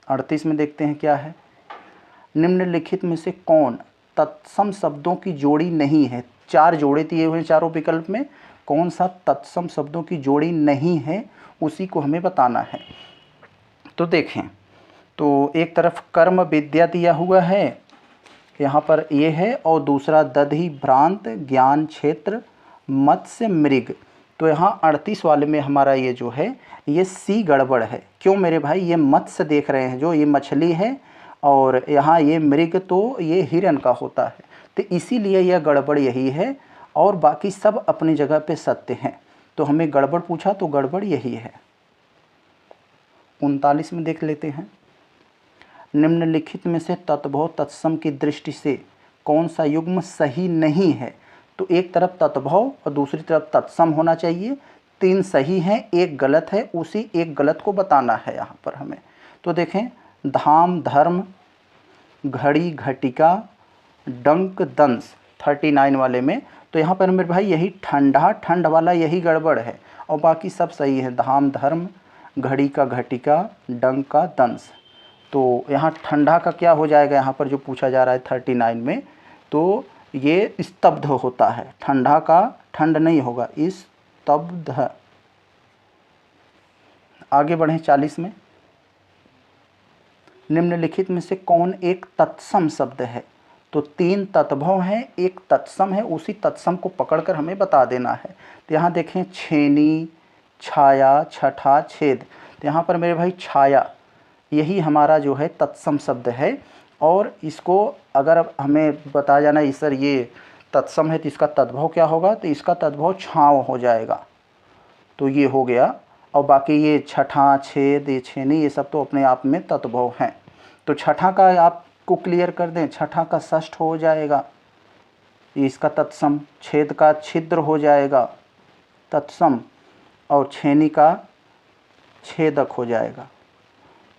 38 में देखते हैं क्या है। निम्नलिखित में से कौन तत्सम शब्दों की जोड़ी नहीं है? 4 जोड़े दिए हुए हैं चारों विकल्प में, कौन सा तत्सम शब्दों की जोड़ी नहीं है उसी को हमें बताना है। तो देखें, तो एक तरफ कर्म विद्या दिया हुआ है, यहाँ पर ये है, और दूसरा दधि भ्रांत ज्ञान क्षेत्र मत्स्य मृग। तो यहाँ 38 वाले में हमारा ये जो है ये सी गड़बड़ है। क्यों मेरे भाई? ये मत्स्य देख रहे हैं जो, ये मछली है, और यहाँ ये मृग तो ये हिरन का होता है, तो इसीलिए यह गड़बड़ यही है, और बाकी सब अपनी जगह पे सत्य हैं। तो हमें गड़बड़ पूछा तो गड़बड़ यही है। 39 में देख लेते हैं, निम्नलिखित में से तत्भव तत्सम की दृष्टि से कौन सा युग्म सही नहीं है? तो एक तरफ तत्भव और दूसरी तरफ तत्सम होना चाहिए, 3 सही हैं, एक गलत है, उसी एक गलत को बताना है यहाँ पर हमें। तो देखें, धाम धर्म, घड़ी घटिका डंक दंस 39 वाले में। तो यहाँ पर मेरे भाई यही ठंडा ठंड वाला यही गड़बड़ है और बाकी सब सही है। धाम धर्म, घड़ी का घटिका, डंक का दंस। तो यहाँ ठंडा का क्या हो जाएगा, यहाँ पर जो पूछा जा रहा है 39 में, तो ये स्तब्ध होता है। ठंडा का ठंड नहीं होगा, स्तब्ध। आगे बढ़ें 40 में। निम्नलिखित में से कौन एक तत्सम शब्द है। तो 3 तत्भव हैं, एक तत्सम है, उसी तत्सम को पकड़कर हमें बता देना है। तो यहाँ देखें छेनी, छाया, छठा, छेद। तो यहाँ पर मेरे भाई छाया यही हमारा जो है तत्सम शब्द है। और इसको अगर हमें बताया जाना है सर ये तत्सम है तो इसका तद्भव क्या होगा, तो इसका तद्भव छाँव हो जाएगा। तो ये हो गया। और बाकी ये छठा, छेद, ये छेनी, ये सब तो अपने आप में तद्भव हैं। तो छठा का आपको क्लियर कर दें, छठा का षष्ठ हो जाएगा, ये इसका तत्सम। छेद का छिद्र हो जाएगा तत्सम, और छेनी का छेदक हो जाएगा।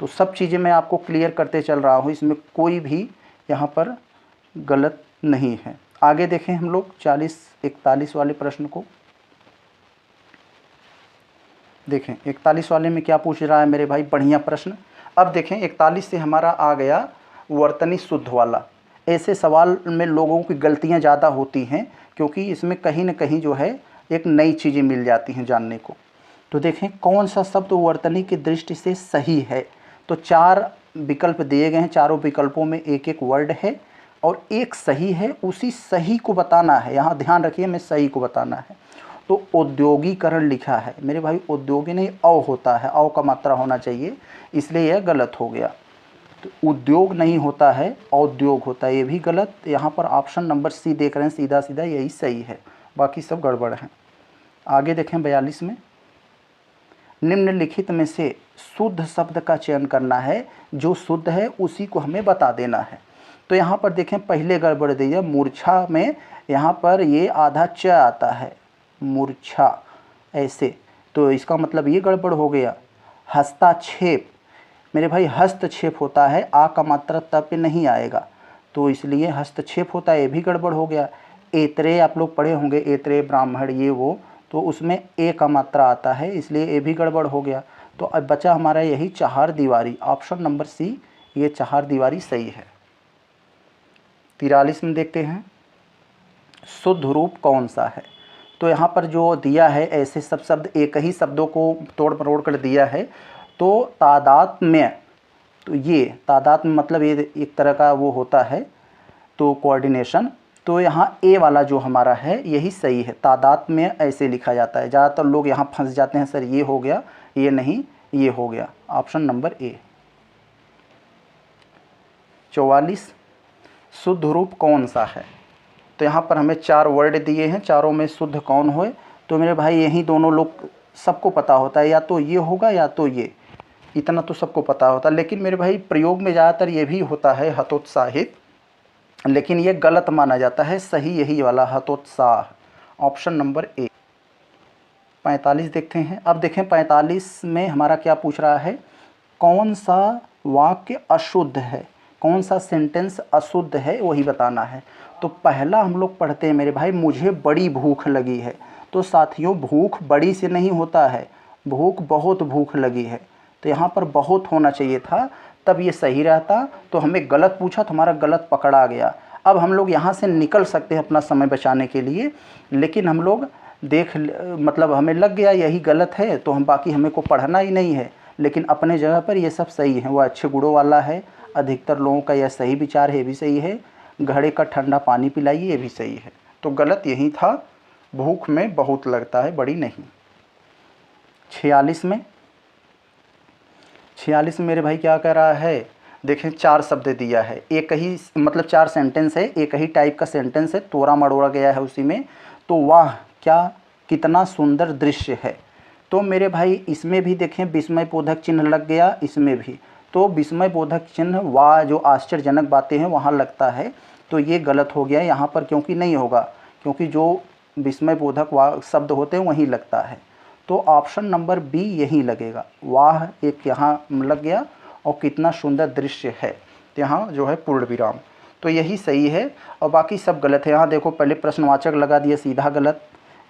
तो सब चीज़ें मैं आपको क्लियर करते चल रहा हूँ, इसमें कोई भी यहाँ पर गलत नहीं है। आगे देखें हम लोग 40-41 वाले प्रश्न को। देखें 41 वाले में क्या पूछ रहा है मेरे भाई, बढ़िया प्रश्न। अब देखें 41 से हमारा आ गया वर्तनी शुद्ध वाला। ऐसे सवाल में लोगों की गलतियाँ ज़्यादा होती हैं, क्योंकि इसमें कहीं न कहीं जो है एक नई चीज़ें मिल जाती हैं जानने को। तो देखें कौन सा शब्द वर्तनी की दृष्टि से सही है। तो 4 विकल्प दिए गए हैं, चारों विकल्पों में एक एक वर्ड है और एक सही है। उसी सही को बताना है, यहाँ ध्यान रखिए, मैं सही को बताना है। तो औद्योगीकरण लिखा है मेरे भाई, औद्योगी नहीं औ होता है, औ का मात्रा होना चाहिए, इसलिए यह गलत हो गया। तो उद्योग नहीं होता है, औद्योग होता है, ये भी गलत। यहाँ पर ऑप्शन नंबर सी देख रहे हैं, सीधा सीधा यही सही है, बाकी सब गड़बड़ है। आगे देखें 42 में। निम्नलिखित में से शुद्ध शब्द का चयन करना है, जो शुद्ध है उसी को हमें बता देना है। तो यहाँ पर देखें पहले गड़बड़ दी है, मूर्छा में यहाँ पर ये आधा च आता है, मूर्छा ऐसे, तो इसका मतलब ये गड़बड़ हो गया। हस्तक्षेप मेरे भाई हस्तक्षेप होता है, आ का मात्रा तब पे नहीं आएगा, तो इसलिए हस्तक्षेप होता है, ये भी गड़बड़ हो गया। एतरे आप लोग पढ़े होंगे, एतरे ब्राह्मण ये वो, तो उसमें ए का मात्रा आता है, इसलिए ये भी गड़बड़ हो गया। तो अब बचा हमारा यही चार दीवारी, ऑप्शन नंबर सी, ये चार दीवारी सही है। 43 में देखते हैं शुद्ध रूप कौन सा है। तो यहाँ पर जो दिया है ऐसे सब शब्द एक ही शब्दों को तोड़ मरोड़ कर दिया है। तो तादात्म्य, तो ये तादात्म्य मतलब ये एक तरह का वो होता है, तो कोऑर्डिनेशन। तो यहाँ ए वाला जो हमारा है यही सही है, तादात्म्य ऐसे लिखा जाता है। ज़्यादातर लोग यहाँ फंस जाते हैं, सर ये हो गया, ये नहीं ये हो गया, ऑप्शन नंबर ए। 44 शुद्ध रूप कौन सा है। तो यहाँ पर हमें 4 वर्ड दिए हैं, चारों में शुद्ध कौन होए। तो मेरे भाई यही दोनों लोग सबको पता होता है, या तो ये होगा या तो ये, इतना तो सबको पता होता है। लेकिन मेरे भाई प्रयोग में ज़्यादातर ये भी होता है हतोत्साहित, लेकिन ये गलत माना जाता है, सही यही वाला हतोत्साह, ऑप्शन नंबर ए। 45 देखते हैं। अब देखें 45 में हमारा क्या पूछ रहा है, कौन सा वाक्य अशुद्ध है, कौन सा सेंटेंस अशुद्ध है वही बताना है। तो पहला हम लोग पढ़ते हैं मेरे भाई, मुझे बड़ी भूख लगी है। तो साथियों भूख बड़ी से नहीं होता है, भूख बहुत भूख लगी है। तो यहाँ पर बहुत होना चाहिए था, तब ये सही रहता। तो हमें गलत पूछा तो हमारा गलत पकड़ा गया। अब हम लोग यहाँ से निकल सकते हैं अपना समय बचाने के लिए, लेकिन हम लोग मतलब हमें लग गया यही गलत है, तो हम बाकी हमें को पढ़ना ही नहीं है। लेकिन अपने जगह पर ये सब सही है, वह अच्छे गुणों वाला है, अधिकतर लोगों का यह सही विचार है, ये भी सही है। घड़े का ठंडा पानी पिलाइए, ये भी सही है। तो गलत यही था, भूख में बहुत लगता है, बड़ी नहीं। 46 में मेरे भाई क्या कह रहा है, देखें 4 शब्द दिया है, एक ही मतलब 4 सेंटेंस है, एक ही टाइप का सेंटेंस है, तोड़ा मड़ोड़ा गया है उसी में। तो वाह क्या कितना सुंदर दृश्य है। तो मेरे भाई इसमें भी देखें विस्मय बोधक चिन्ह लग गया, इसमें भी। तो विस्मय बोधक चिन्ह वाह जो आश्चर्यजनक बातें हैं वहाँ लगता है, तो ये गलत हो गया यहाँ पर, क्योंकि नहीं होगा, क्योंकि जो विस्मय बोधक वाह शब्द होते हैं वहीं लगता है। तो ऑप्शन नंबर बी यही लगेगा, वाह एक यहाँ लग गया और कितना सुंदर दृश्य है। तो यहाँ जो है पूर्ण विराम, तो यही सही है और बाकी सब गलत है। यहाँ देखो पहले प्रश्नवाचक लगा दिया, सीधा गलत,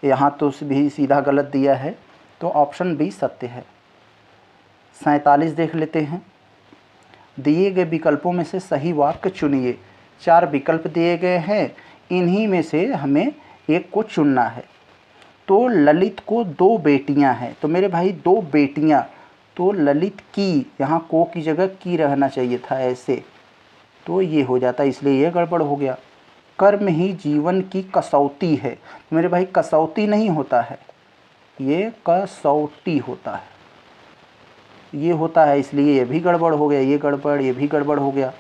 यहाँ तो भी सीधा गलत दिया है, तो ऑप्शन बी सत्य है। 47 देख लेते हैं। दिए गए विकल्पों में से सही वाक्य चुनिए। 4 विकल्प दिए गए हैं, इन्हीं में से हमें एक को चुनना है। तो ललित को 2 बेटियां हैं, तो मेरे भाई 2 बेटियां, तो ललित की, यहाँ को की जगह की रहना चाहिए था ऐसे, तो ये हो जाता है, इसलिए ये गड़बड़ हो गया। कर्म ही जीवन की कसौटी है, तो मेरे भाई कसौटी नहीं होता है, ये कसौटी होता है, ये होता है, इसलिए ये भी गड़बड़ हो गया, ये गड़बड़, ये भी गड़बड़ हो गया।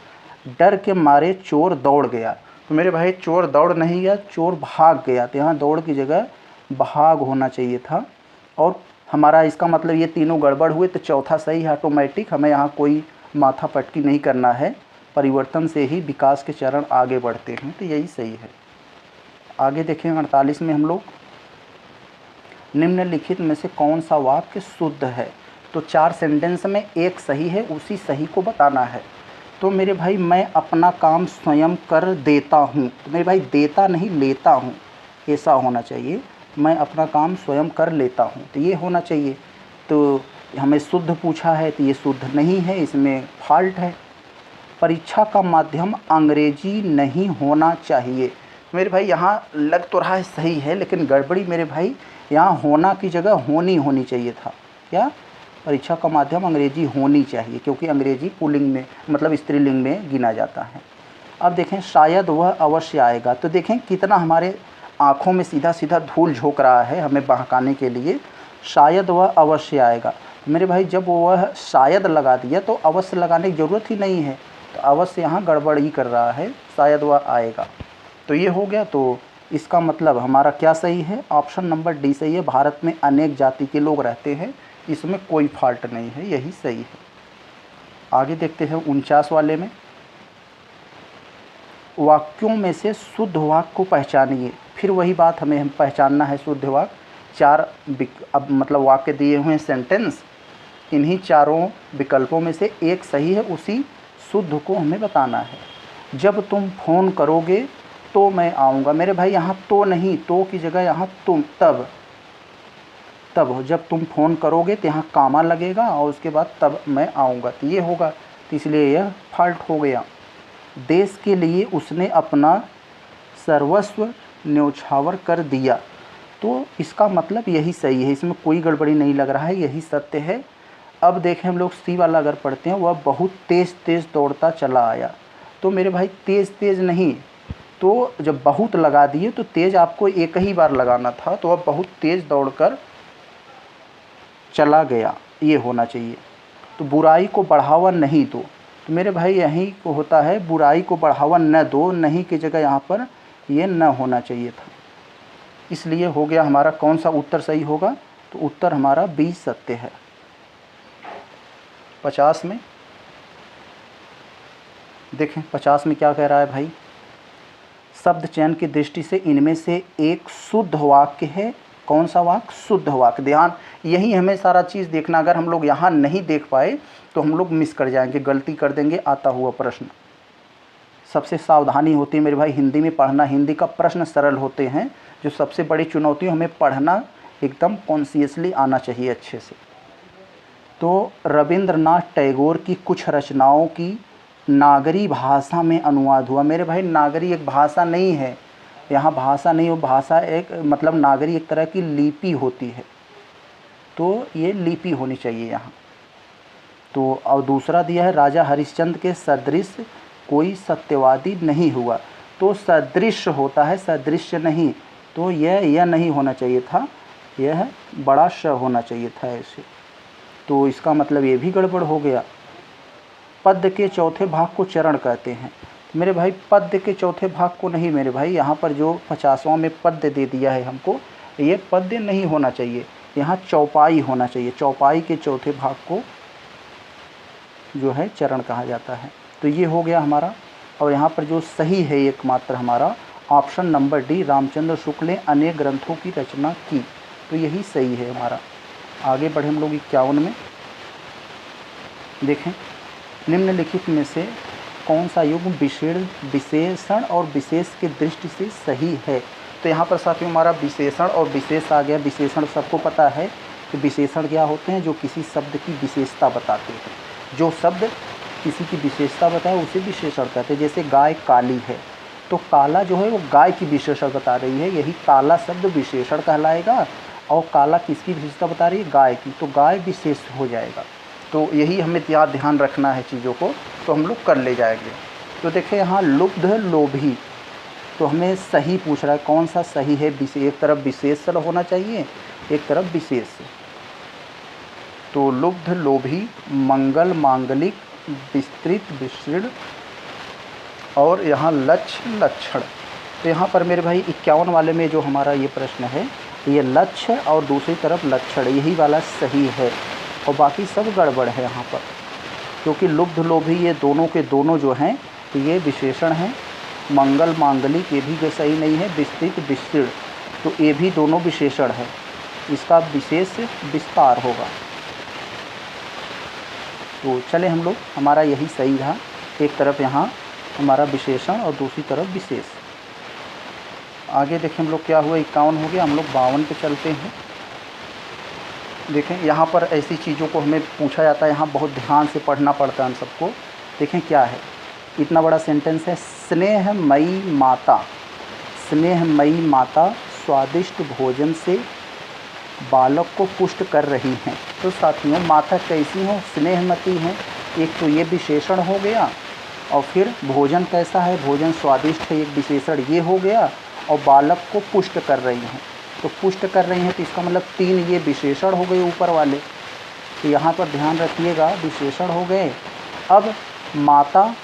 डर के मारे चोर दौड़ गया, तो मेरे भाई चोर दौड़ नहीं गया, चोर भाग गया, तो यहाँ दौड़ की जगह भाग होना चाहिए था। और हमारा इसका मतलब ये तीनों गड़बड़ हुए, तो चौथा सही है ऑटोमेटिक, हमें यहाँ कोई माथा पटकी नहीं करना है, परिवर्तन से ही विकास के चरण आगे बढ़ते हैं, तो यही सही है। आगे देखें 48 में हम लोग, निम्नलिखित में से कौन सा वाक्य शुद्ध है, तो 4 सेंटेंस में एक सही है, उसी सही को बताना है। तो मेरे भाई मैं अपना काम स्वयं कर देता हूँ, तो मेरे भाई देता नहीं लेता हूँ, ऐसा होना चाहिए, मैं अपना काम स्वयं कर लेता हूँ, तो ये होना चाहिए। तो हमें शुद्ध पूछा है, तो ये शुद्ध नहीं है, इसमें फॉल्ट है। परीक्षा का माध्यम अंग्रेजी नहीं होना चाहिए, मेरे भाई यहाँ लग तो रहा है सही है, लेकिन गड़बड़ी मेरे भाई, यहाँ होना की जगह होनी चाहिए था। क्या? परीक्षा का माध्यम अंग्रेजी होनी चाहिए, क्योंकि अंग्रेजी पुल्लिंग में मतलब स्त्रीलिंग में गिना जाता है। अब देखें शायद वह अवश्य आएगा, तो देखें कितना हमारे आँखों में सीधा सीधा धूल झोंक रहा है हमें बहकाने के लिए। शायद वह अवश्य आएगा, मेरे भाई जब वह शायद लगा दिया तो अवश्य लगाने की ज़रूरत ही नहीं है, तो अवश्य यहाँ गड़बड़ ही कर रहा है, शायद वह आएगा, तो ये हो गया। तो इसका मतलब हमारा क्या सही है, ऑप्शन नंबर डी सही है। भारत में अनेक जाति के लोग रहते हैं, इसमें कोई फॉल्ट नहीं है, यही सही है। आगे देखते हैं 49 वाले में, वाक्यों में से शुद्ध वाक्य को पहचानिए। फिर वही बात, हमें पहचानना है शुद्ध वाक्य। 4 अब मतलब वाक्य दिए हुए हैं सेंटेंस, इन्हीं चारों विकल्पों में से एक सही है, उसी शुद्ध को हमें बताना है। जब तुम फ़ोन करोगे तो मैं आऊँगा, मेरे भाई यहाँ तो नहीं, तो की जगह यहाँ तुम, तब जब तुम फ़ोन करोगे तो यहाँ कामा लगेगा और उसके बाद तब मैं आऊँगा, तो ये होगा, तो इसलिए यह फॉल्ट हो गया। देश के लिए उसने अपना सर्वस्व न्यौछावर कर दिया, तो इसका मतलब यही सही है, इसमें कोई गड़बड़ी नहीं लग रहा है, यही सत्य है। अब देखें हम लोग सी वाला अगर पढ़ते हैं, वह बहुत तेज़ दौड़ता चला आया, तो मेरे भाई तेज़ नहीं, तो जब बहुत लगा दिए तो तेज़ आपको एक ही बार लगाना था, तो अब बहुत तेज़ दौड़कर चला गया, ये होना चाहिए। तो बुराई को बढ़ावा नहीं दो, तो मेरे भाई यहीं को होता है बुराई को बढ़ावा न दो, नहीं की जगह यहाँ पर ये न होना चाहिए था, इसलिए हो गया हमारा कौन सा उत्तर सही होगा, तो उत्तर हमारा बी सत्य है। 50 में देखें, 50 में क्या कह रहा है भाई, शब्द चयन की दृष्टि से इनमें से एक शुद्ध वाक्य है। कौन सा वाक्य? शुद्ध वाक्य। ध्यान, यही हमें सारा चीज़ देखना, अगर हम लोग यहाँ नहीं देख पाए तो हम लोग मिस कर जाएंगे, गलती कर देंगे आता हुआ प्रश्न। सबसे सावधानी होती है मेरे भाई हिंदी में पढ़ना, हिंदी का प्रश्न सरल होते हैं, जो सबसे बड़ी चुनौती हमें पढ़ना एकदम कॉन्शियसली आना चाहिए अच्छे से। तो रविंद्रनाथ टैगोर की कुछ रचनाओं की नागरी भाषा में अनुवाद हुआ, मेरे भाई नागरी एक भाषा नहीं है, यहाँ भाषा नहीं हो, भाषा एक मतलब नागरी एक तरह की लिपि होती है, तो ये लिपि होनी चाहिए यहाँ। तो और दूसरा दिया है राजा हरिश्चंद्र के सदृश कोई सत्यवादी नहीं हुआ, तो सदृश होता है, सदृश्य नहीं, तो यह नहीं होना चाहिए था, यह बड़ा श होना चाहिए था ऐसे, तो इसका मतलब ये भी गड़बड़ हो गया। पद्य के चौथे भाग को चरण कहते हैं, मेरे भाई पद्य के चौथे भाग को नहीं, मेरे भाई यहाँ पर जो 50वां में पद्य दे दिया है हमको, ये पद्य नहीं होना चाहिए, यहाँ चौपाई होना चाहिए, चौपाई के चौथे भाग को जो है चरण कहा जाता है। तो ये हो गया हमारा, और यहाँ पर जो सही है एकमात्र हमारा option number D, Ramchandra Shukla ने अनेक ग्रंथों की रचना की, तो यही सही है हमारा। आगे बढ़े हम लोग 51 में, देखें निम्नलिखित में से कौन सा युग्म विशेषण और विशेष की दृष्टि से सही है। तो यहाँ पर साथियों हमारा विशेषण और विशेष आ गया। विशेषण सबको पता है कि विशेषण क्या होते हैं, जो किसी शब्द की विशेषता बताते हैं। जो शब्द किसी की विशेषता बताए उसे विशेषण कहते हैं। जैसे गाय काली है, तो काला जो है वो गाय की विशेषण बता रही है, यही काला शब्द विशेषण कहलाएगा। और काला किसकी विशेषता बता रही है, गाय की, तो गाय विशेष हो जाएगा। तो यही हमें ध्यान रखना है चीज़ों को, तो हम लोग कर ले जाएंगे। तो देखिए यहाँ लुब्ध लोभी, तो हमें सही पूछ रहा है, कौन सा सही है। एक तरफ विशेषण होना चाहिए, एक तरफ विशेष। तो लुब्ध लोभी, मंगल मांगलिक, विस्तृत विस्तृत, और यहाँ लक्ष्य लक्षण। तो यहाँ पर मेरे भाई 51 वाले में जो हमारा ये प्रश्न है, ये लक्ष्य और दूसरी तरफ लक्षण, यही वाला सही है। और बाकी सब गड़बड़ है यहाँ पर, क्योंकि लुब्ध लोभी ये दोनों के दोनों जो हैं तो ये विशेषण हैं। मंगल मांगलिक ये भी सही नहीं है। विस्तृत विस्तृत, तो ये भी दोनों विशेषण है, इसका विशेष विस्तार होगा। तो चले हम लोग, हमारा यही सही रहा। एक तरफ यहाँ हमारा विशेषण और दूसरी तरफ विशेष। आगे देखें हम लोग क्या हुआ, 51 हो गया, हम लोग 52 पे चलते हैं। देखें यहाँ पर ऐसी चीज़ों को हमें पूछा जाता है, यहाँ बहुत ध्यान से पढ़ना पड़ता है हम सबको। देखें क्या है, इतना बड़ा सेंटेंस है, स्नेहमयी माता, स्नेहमयी माता स्वादिष्ट भोजन से बालक को पुष्ट कर रही हैं। तो साथियों माता कैसी हो, स्नेहमती हैं, एक तो ये विशेषण हो गया, और फिर भोजन कैसा है, भोजन स्वादिष्ट है, एक विशेषण ये हो गया, और बालक को पुष्ट कर रही हैं। तो पुष्ट कर रही हैं तो इसका मतलब 3 ये विशेषण हो गए ऊपर वाले। तो यहाँ पर ध्यान रखिएगा, विशेषण हो गए। अब माता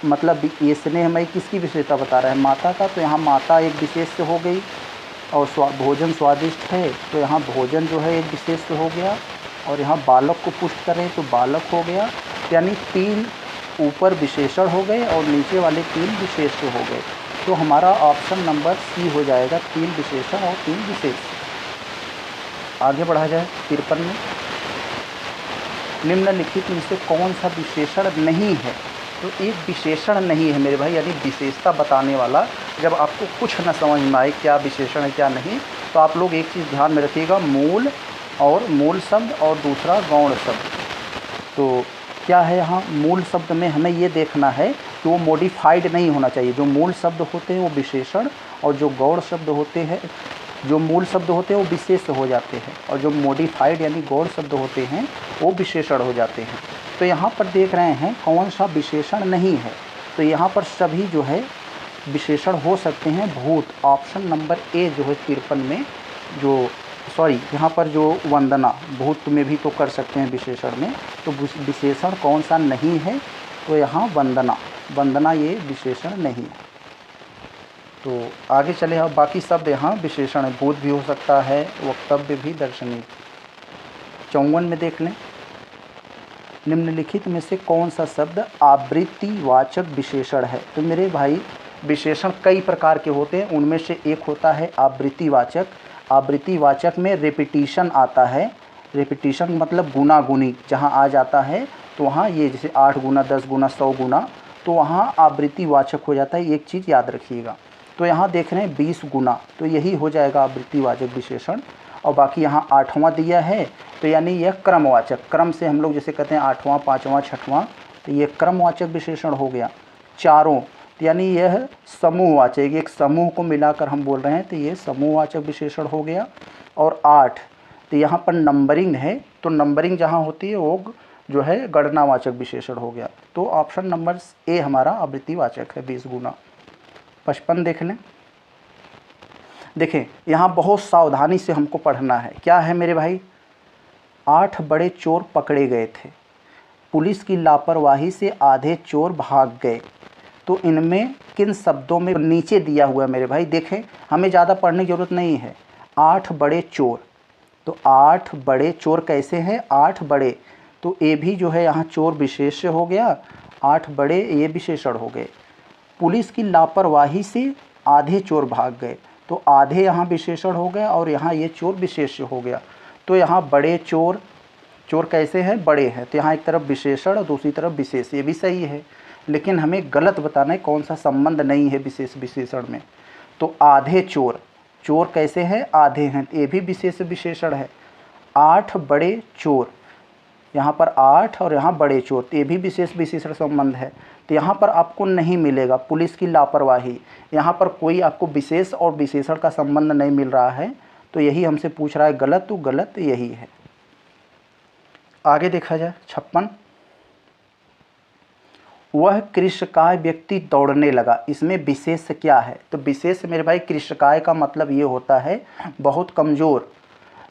मतलब ये स्नेहमयी किसकी विशेषता बता रहा है, माता का, तो यहाँ माता एक विशेष हो गई, और भोजन स्वादिष्ट है, तो यहाँ भोजन जो है एक विशेष हो गया, और यहाँ बालक को पुष्ट करें तो बालक हो गया। यानी 3 ऊपर विशेषण हो गए और नीचे वाले 3 विशेष हो गए। तो हमारा ऑप्शन नंबर सी हो जाएगा, 3 विशेषण और 3 विशेष। आगे बढ़ा जाए 53 में, निम्नलिखित में से कौन सा विशेषण नहीं है। तो एक विशेषण नहीं है मेरे भाई, यानी विशेषता बताने वाला। जब आपको कुछ न समझ में आए क्या विशेषण है क्या नहीं, तो आप लोग एक चीज़ ध्यान में रखिएगा, मूल शब्द और दूसरा गौण शब्द। तो क्या है यहाँ, मूल शब्द में हमें ये देखना है कि वो मॉडिफाइड नहीं होना चाहिए। जो मूल शब्द होते हैं वो विशेषण, और जो गौण शब्द होते हैं, जो मूल शब्द होते हैं वो विशेष हो जाते हैं, और जो मॉडिफाइड यानी गौण शब्द होते हैं वो विशेषण हो जाते हैं। तो यहाँ पर देख रहे हैं कौन सा विशेषण नहीं है। तो यहाँ पर सभी जो है विशेषण हो सकते हैं। भूत, ऑप्शन नंबर ए जो है 53 में, जो यहाँ पर जो वंदना, भूत में भी तो कर सकते हैं विशेषण में। तो विशेषण कौन सा नहीं है, तो यहाँ वंदना ये विशेषण नहीं है। तो आगे चले, अब बाकी शब्द यहाँ विशेषण है। भूत भी हो सकता है, वक्तव्य भी, दर्शनीय। 54 में देख लें, निम्नलिखित में से कौन सा शब्द आवृत्तिवाचक विशेषण है। तो मेरे भाई विशेषण कई प्रकार के होते हैं, उनमें से एक होता है आवृत्तिवाचक। आवृत्तिवाचक में रिपीटिशन आता है। रिपीटिशन मतलब गुना गुनी, जहाँ आ जाता है तो वहाँ ये जैसे 8 गुना, 10 गुना, 100 गुना, तो वहाँ आवृत्तिवाचक हो जाता है। एक चीज़ याद रखिएगा। तो यहाँ देख रहे हैं 20 गुना, तो यही हो जाएगा आवृत्तिवाचक विशेषण। और बाकी यहाँ 8वां दिया है, तो यानी यह क्रमवाचक, क्रम से हम लोग जैसे कहते हैं 8वां, 5वां, 6वां, तो ये क्रमवाचक विशेषण हो गया। चारों, यानी यह समूहवाचक, एक समूह को मिलाकर हम बोल रहे हैं, तो ये समूहवाचक विशेषण हो गया। और 8, तो यहाँ पर नंबरिंग है, तो नंबरिंग जहाँ होती है वो जो है गणनावाचक विशेषण हो गया। तो ऑप्शन नंबर ए हमारा आवृत्तिवाचक है, 20 गुना। 55 देख लें। देखें यहाँ बहुत सावधानी से हमको पढ़ना है। क्या है मेरे भाई, 8 बड़े चोर पकड़े गए थे, पुलिस की लापरवाही से आधे चोर भाग गए। तो इनमें किन शब्दों में, नीचे दिया हुआ है मेरे भाई। देखें हमें ज़्यादा पढ़ने की ज़रूरत नहीं है। 8 बड़े चोर, तो 8 बड़े चोर कैसे हैं, 8 बड़े, तो ये भी जो है यहाँ चोर विशेष हो गया, 8 बड़े ये विशेषण हो गए। पुलिस की लापरवाही से आधे चोर भाग गए, तो आधे यहाँ विशेषण हो गया, और यहाँ ये चोर विशेष हो गया। तो यहाँ बड़े चोर, चोर कैसे हैं, बड़े हैं, तो यहाँ एक तरफ विशेषण और दूसरी तरफ विशेष, ये भी सही है। लेकिन हमें गलत बताना है कौन सा संबंध नहीं है विशेष विशेषण में। तो आधे चोर, चोर कैसे हैं, आधे हैं, ये भी विशेष विशेषण है। 8 बड़े चोर, यहाँ पर 8 और यहाँ बड़े चोर, ये भी विशेष विशेषण संबंध है। तो यहाँ पर आपको नहीं मिलेगा पुलिस की लापरवाही, यहाँ पर कोई आपको विशेष और विशेषण का संबंध नहीं मिल रहा है। तो यही हमसे पूछ रहा है गलत, तो गलत यही है। आगे देखा जाए 56, वह कृष्णकाय व्यक्ति दौड़ने लगा, इसमें विशेष क्या है। तो विशेष मेरे भाई कृष्णकाय का मतलब ये होता है बहुत कमज़ोर।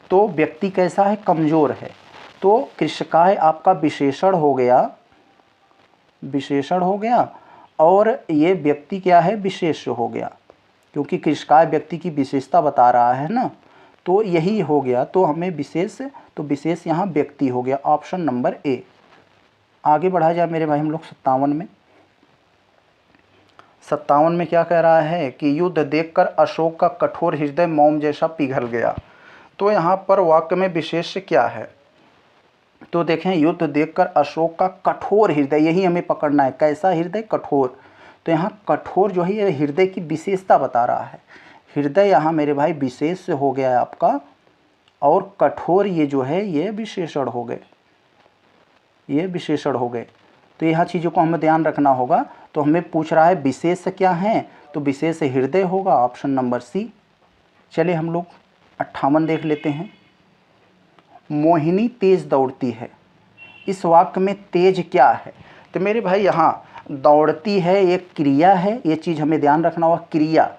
तो व्यक्ति कैसा है, कमज़ोर है। तो कृष्णकाय आपका विशेषण हो गया, विशेषण हो गया, और ये व्यक्ति क्या है, विशेष हो गया, क्योंकि कृष्णकाय व्यक्ति की विशेषता बता रहा है ना, तो यही हो गया। तो हमें विशेष, तो विशेष यहाँ व्यक्ति हो गया, ऑप्शन नंबर ए। आगे बढ़ा जाए मेरे भाई हम लोग 57 में। 57 में क्या कह रहा है कि युद्ध देखकर अशोक का कठोर हृदय मोम जैसा पिघल गया। तो यहाँ पर वाक्य में विशेष क्या है, तो देखें युद्ध देखकर अशोक का कठोर हृदय, यही हमें पकड़ना है, कैसा हृदय, कठोर। तो यहाँ कठोर जो है ये हृदय की विशेषता बता रहा है। हृदय यहाँ मेरे भाई विशेष हो गया है आपका, और कठोर ये जो है ये विशेषण हो गए, ये विशेषण हो गए। तो यहाँ चीज़ों को हमें ध्यान रखना होगा। तो हमें पूछ रहा है विशेष क्या है, तो विशेष हृदय होगा, ऑप्शन नंबर सी। चलिए हम लोग 58 देख लेते हैं। मोहिनी तेज दौड़ती है, इस वाक्य में तेज क्या है। तो मेरे भाई यहाँ दौड़ती है एक क्रिया है, ये चीज़ हमें ध्यान रखना होगा, क्रिया।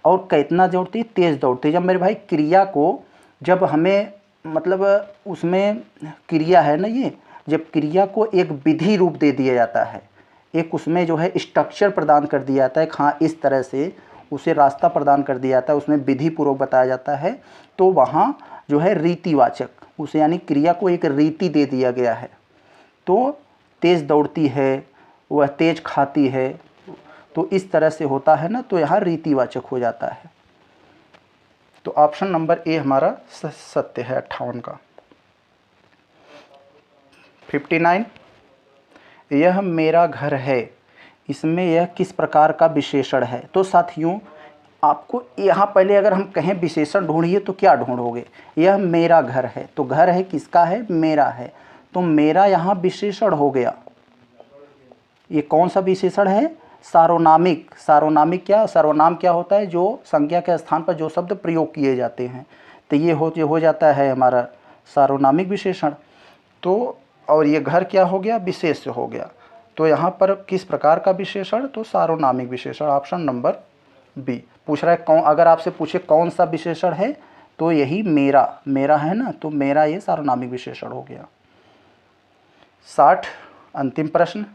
और कितना दौड़ती है, तेज दौड़ती है। जब मेरे भाई क्रिया को, जब हमें मतलब उसमें क्रिया है ना, ये जब क्रिया को एक विधि रूप दे दिया जाता है, एक उसमें जो है स्ट्रक्चर प्रदान कर दिया जाता है, हाँ इस तरह से उसे रास्ता प्रदान कर दिया जाता है, उसमें विधि पूर्वक बताया जाता है, तो वहाँ जो है रीतिवाचक, उसे यानी क्रिया को एक रीति दे दिया गया है। तो तेज़ दौड़ती है, वह तेज खाती है, तो इस तरह से होता है ना, तो यहाँ रीतिवाचक हो जाता है। तो ऑप्शन नंबर ए हमारा सत्य है 58 का। 59, यह मेरा घर है, इसमें यह किस प्रकार का विशेषण है। तो साथियों आपको यहाँ पहले अगर हम कहें विशेषण ढूंढिए तो क्या ढूंढोगे, यह मेरा घर है, तो घर है किसका है, मेरा है, तो मेरा यहाँ विशेषण हो गया। ये कौन सा विशेषण है, सार्वनामिक। सार्वनामिक क्या, सर्वनाम क्या होता है, जो संज्ञा के स्थान पर जो शब्द प्रयोग किए जाते हैं, तो ये हो जाता है हमारा सार्वनामिक विशेषण। तो और ये घर क्या हो गया, विशेष हो गया। तो यहाँ पर किस प्रकार का विशेषण, तो सार्वनामिक विशेषण, ऑप्शन नंबर बी। पूछ रहा है कौन, अगर आपसे पूछे कौन सा विशेषण है, तो यही मेरा, मेरा है ना, तो मेरा ये सार्वनामिक विशेषण हो गया। 60 अंतिम प्रश्न,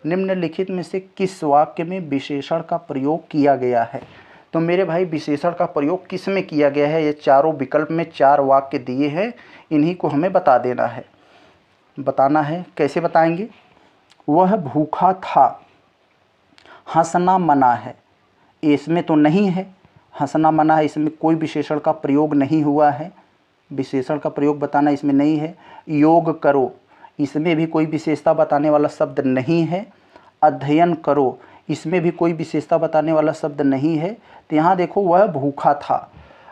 निम्नलिखित में से किस वाक्य में विशेषण का प्रयोग किया गया है। तो मेरे भाई विशेषण का प्रयोग किस में किया गया है, ये चारों विकल्प में 4 वाक्य दिए हैं, इन्हीं को हमें बता देना है, बताना है। कैसे बताएंगे, वह भूखा था, हंसना मना है, इसमें तो नहीं है, हंसना मना है, इसमें कोई विशेषण का प्रयोग नहीं हुआ है, विशेषण का प्रयोग बताना इसमें नहीं है। योग करो, इसमें भी कोई विशेषता बताने वाला शब्द नहीं है। अध्ययन करो, इसमें भी कोई विशेषता बताने वाला शब्द नहीं है। तो यहाँ देखो वह भूखा था,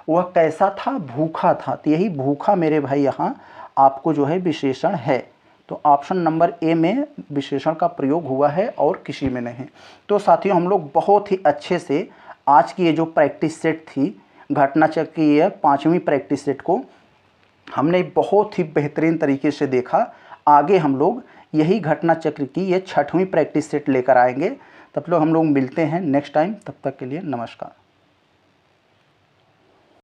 वह कैसा था, भूखा था, तो यही भूखा मेरे भाई यहाँ आपको जो है विशेषण है। तो ऑप्शन नंबर ए में विशेषण का प्रयोग हुआ है और किसी में नहीं। तो साथियों हम लोग बहुत ही अच्छे से आज की ये जो प्रैक्टिस सेट थी, घटना चक्र की ये 5वीं प्रैक्टिस सेट को हमने बहुत ही बेहतरीन तरीके से देखा। आगे हम लोग यही घटना चक्र की ये 6वीं प्रैक्टिस सेट लेकर आएंगे। तब लोग हम लोग मिलते हैं नेक्स्ट टाइम, तब तक के लिए नमस्कार।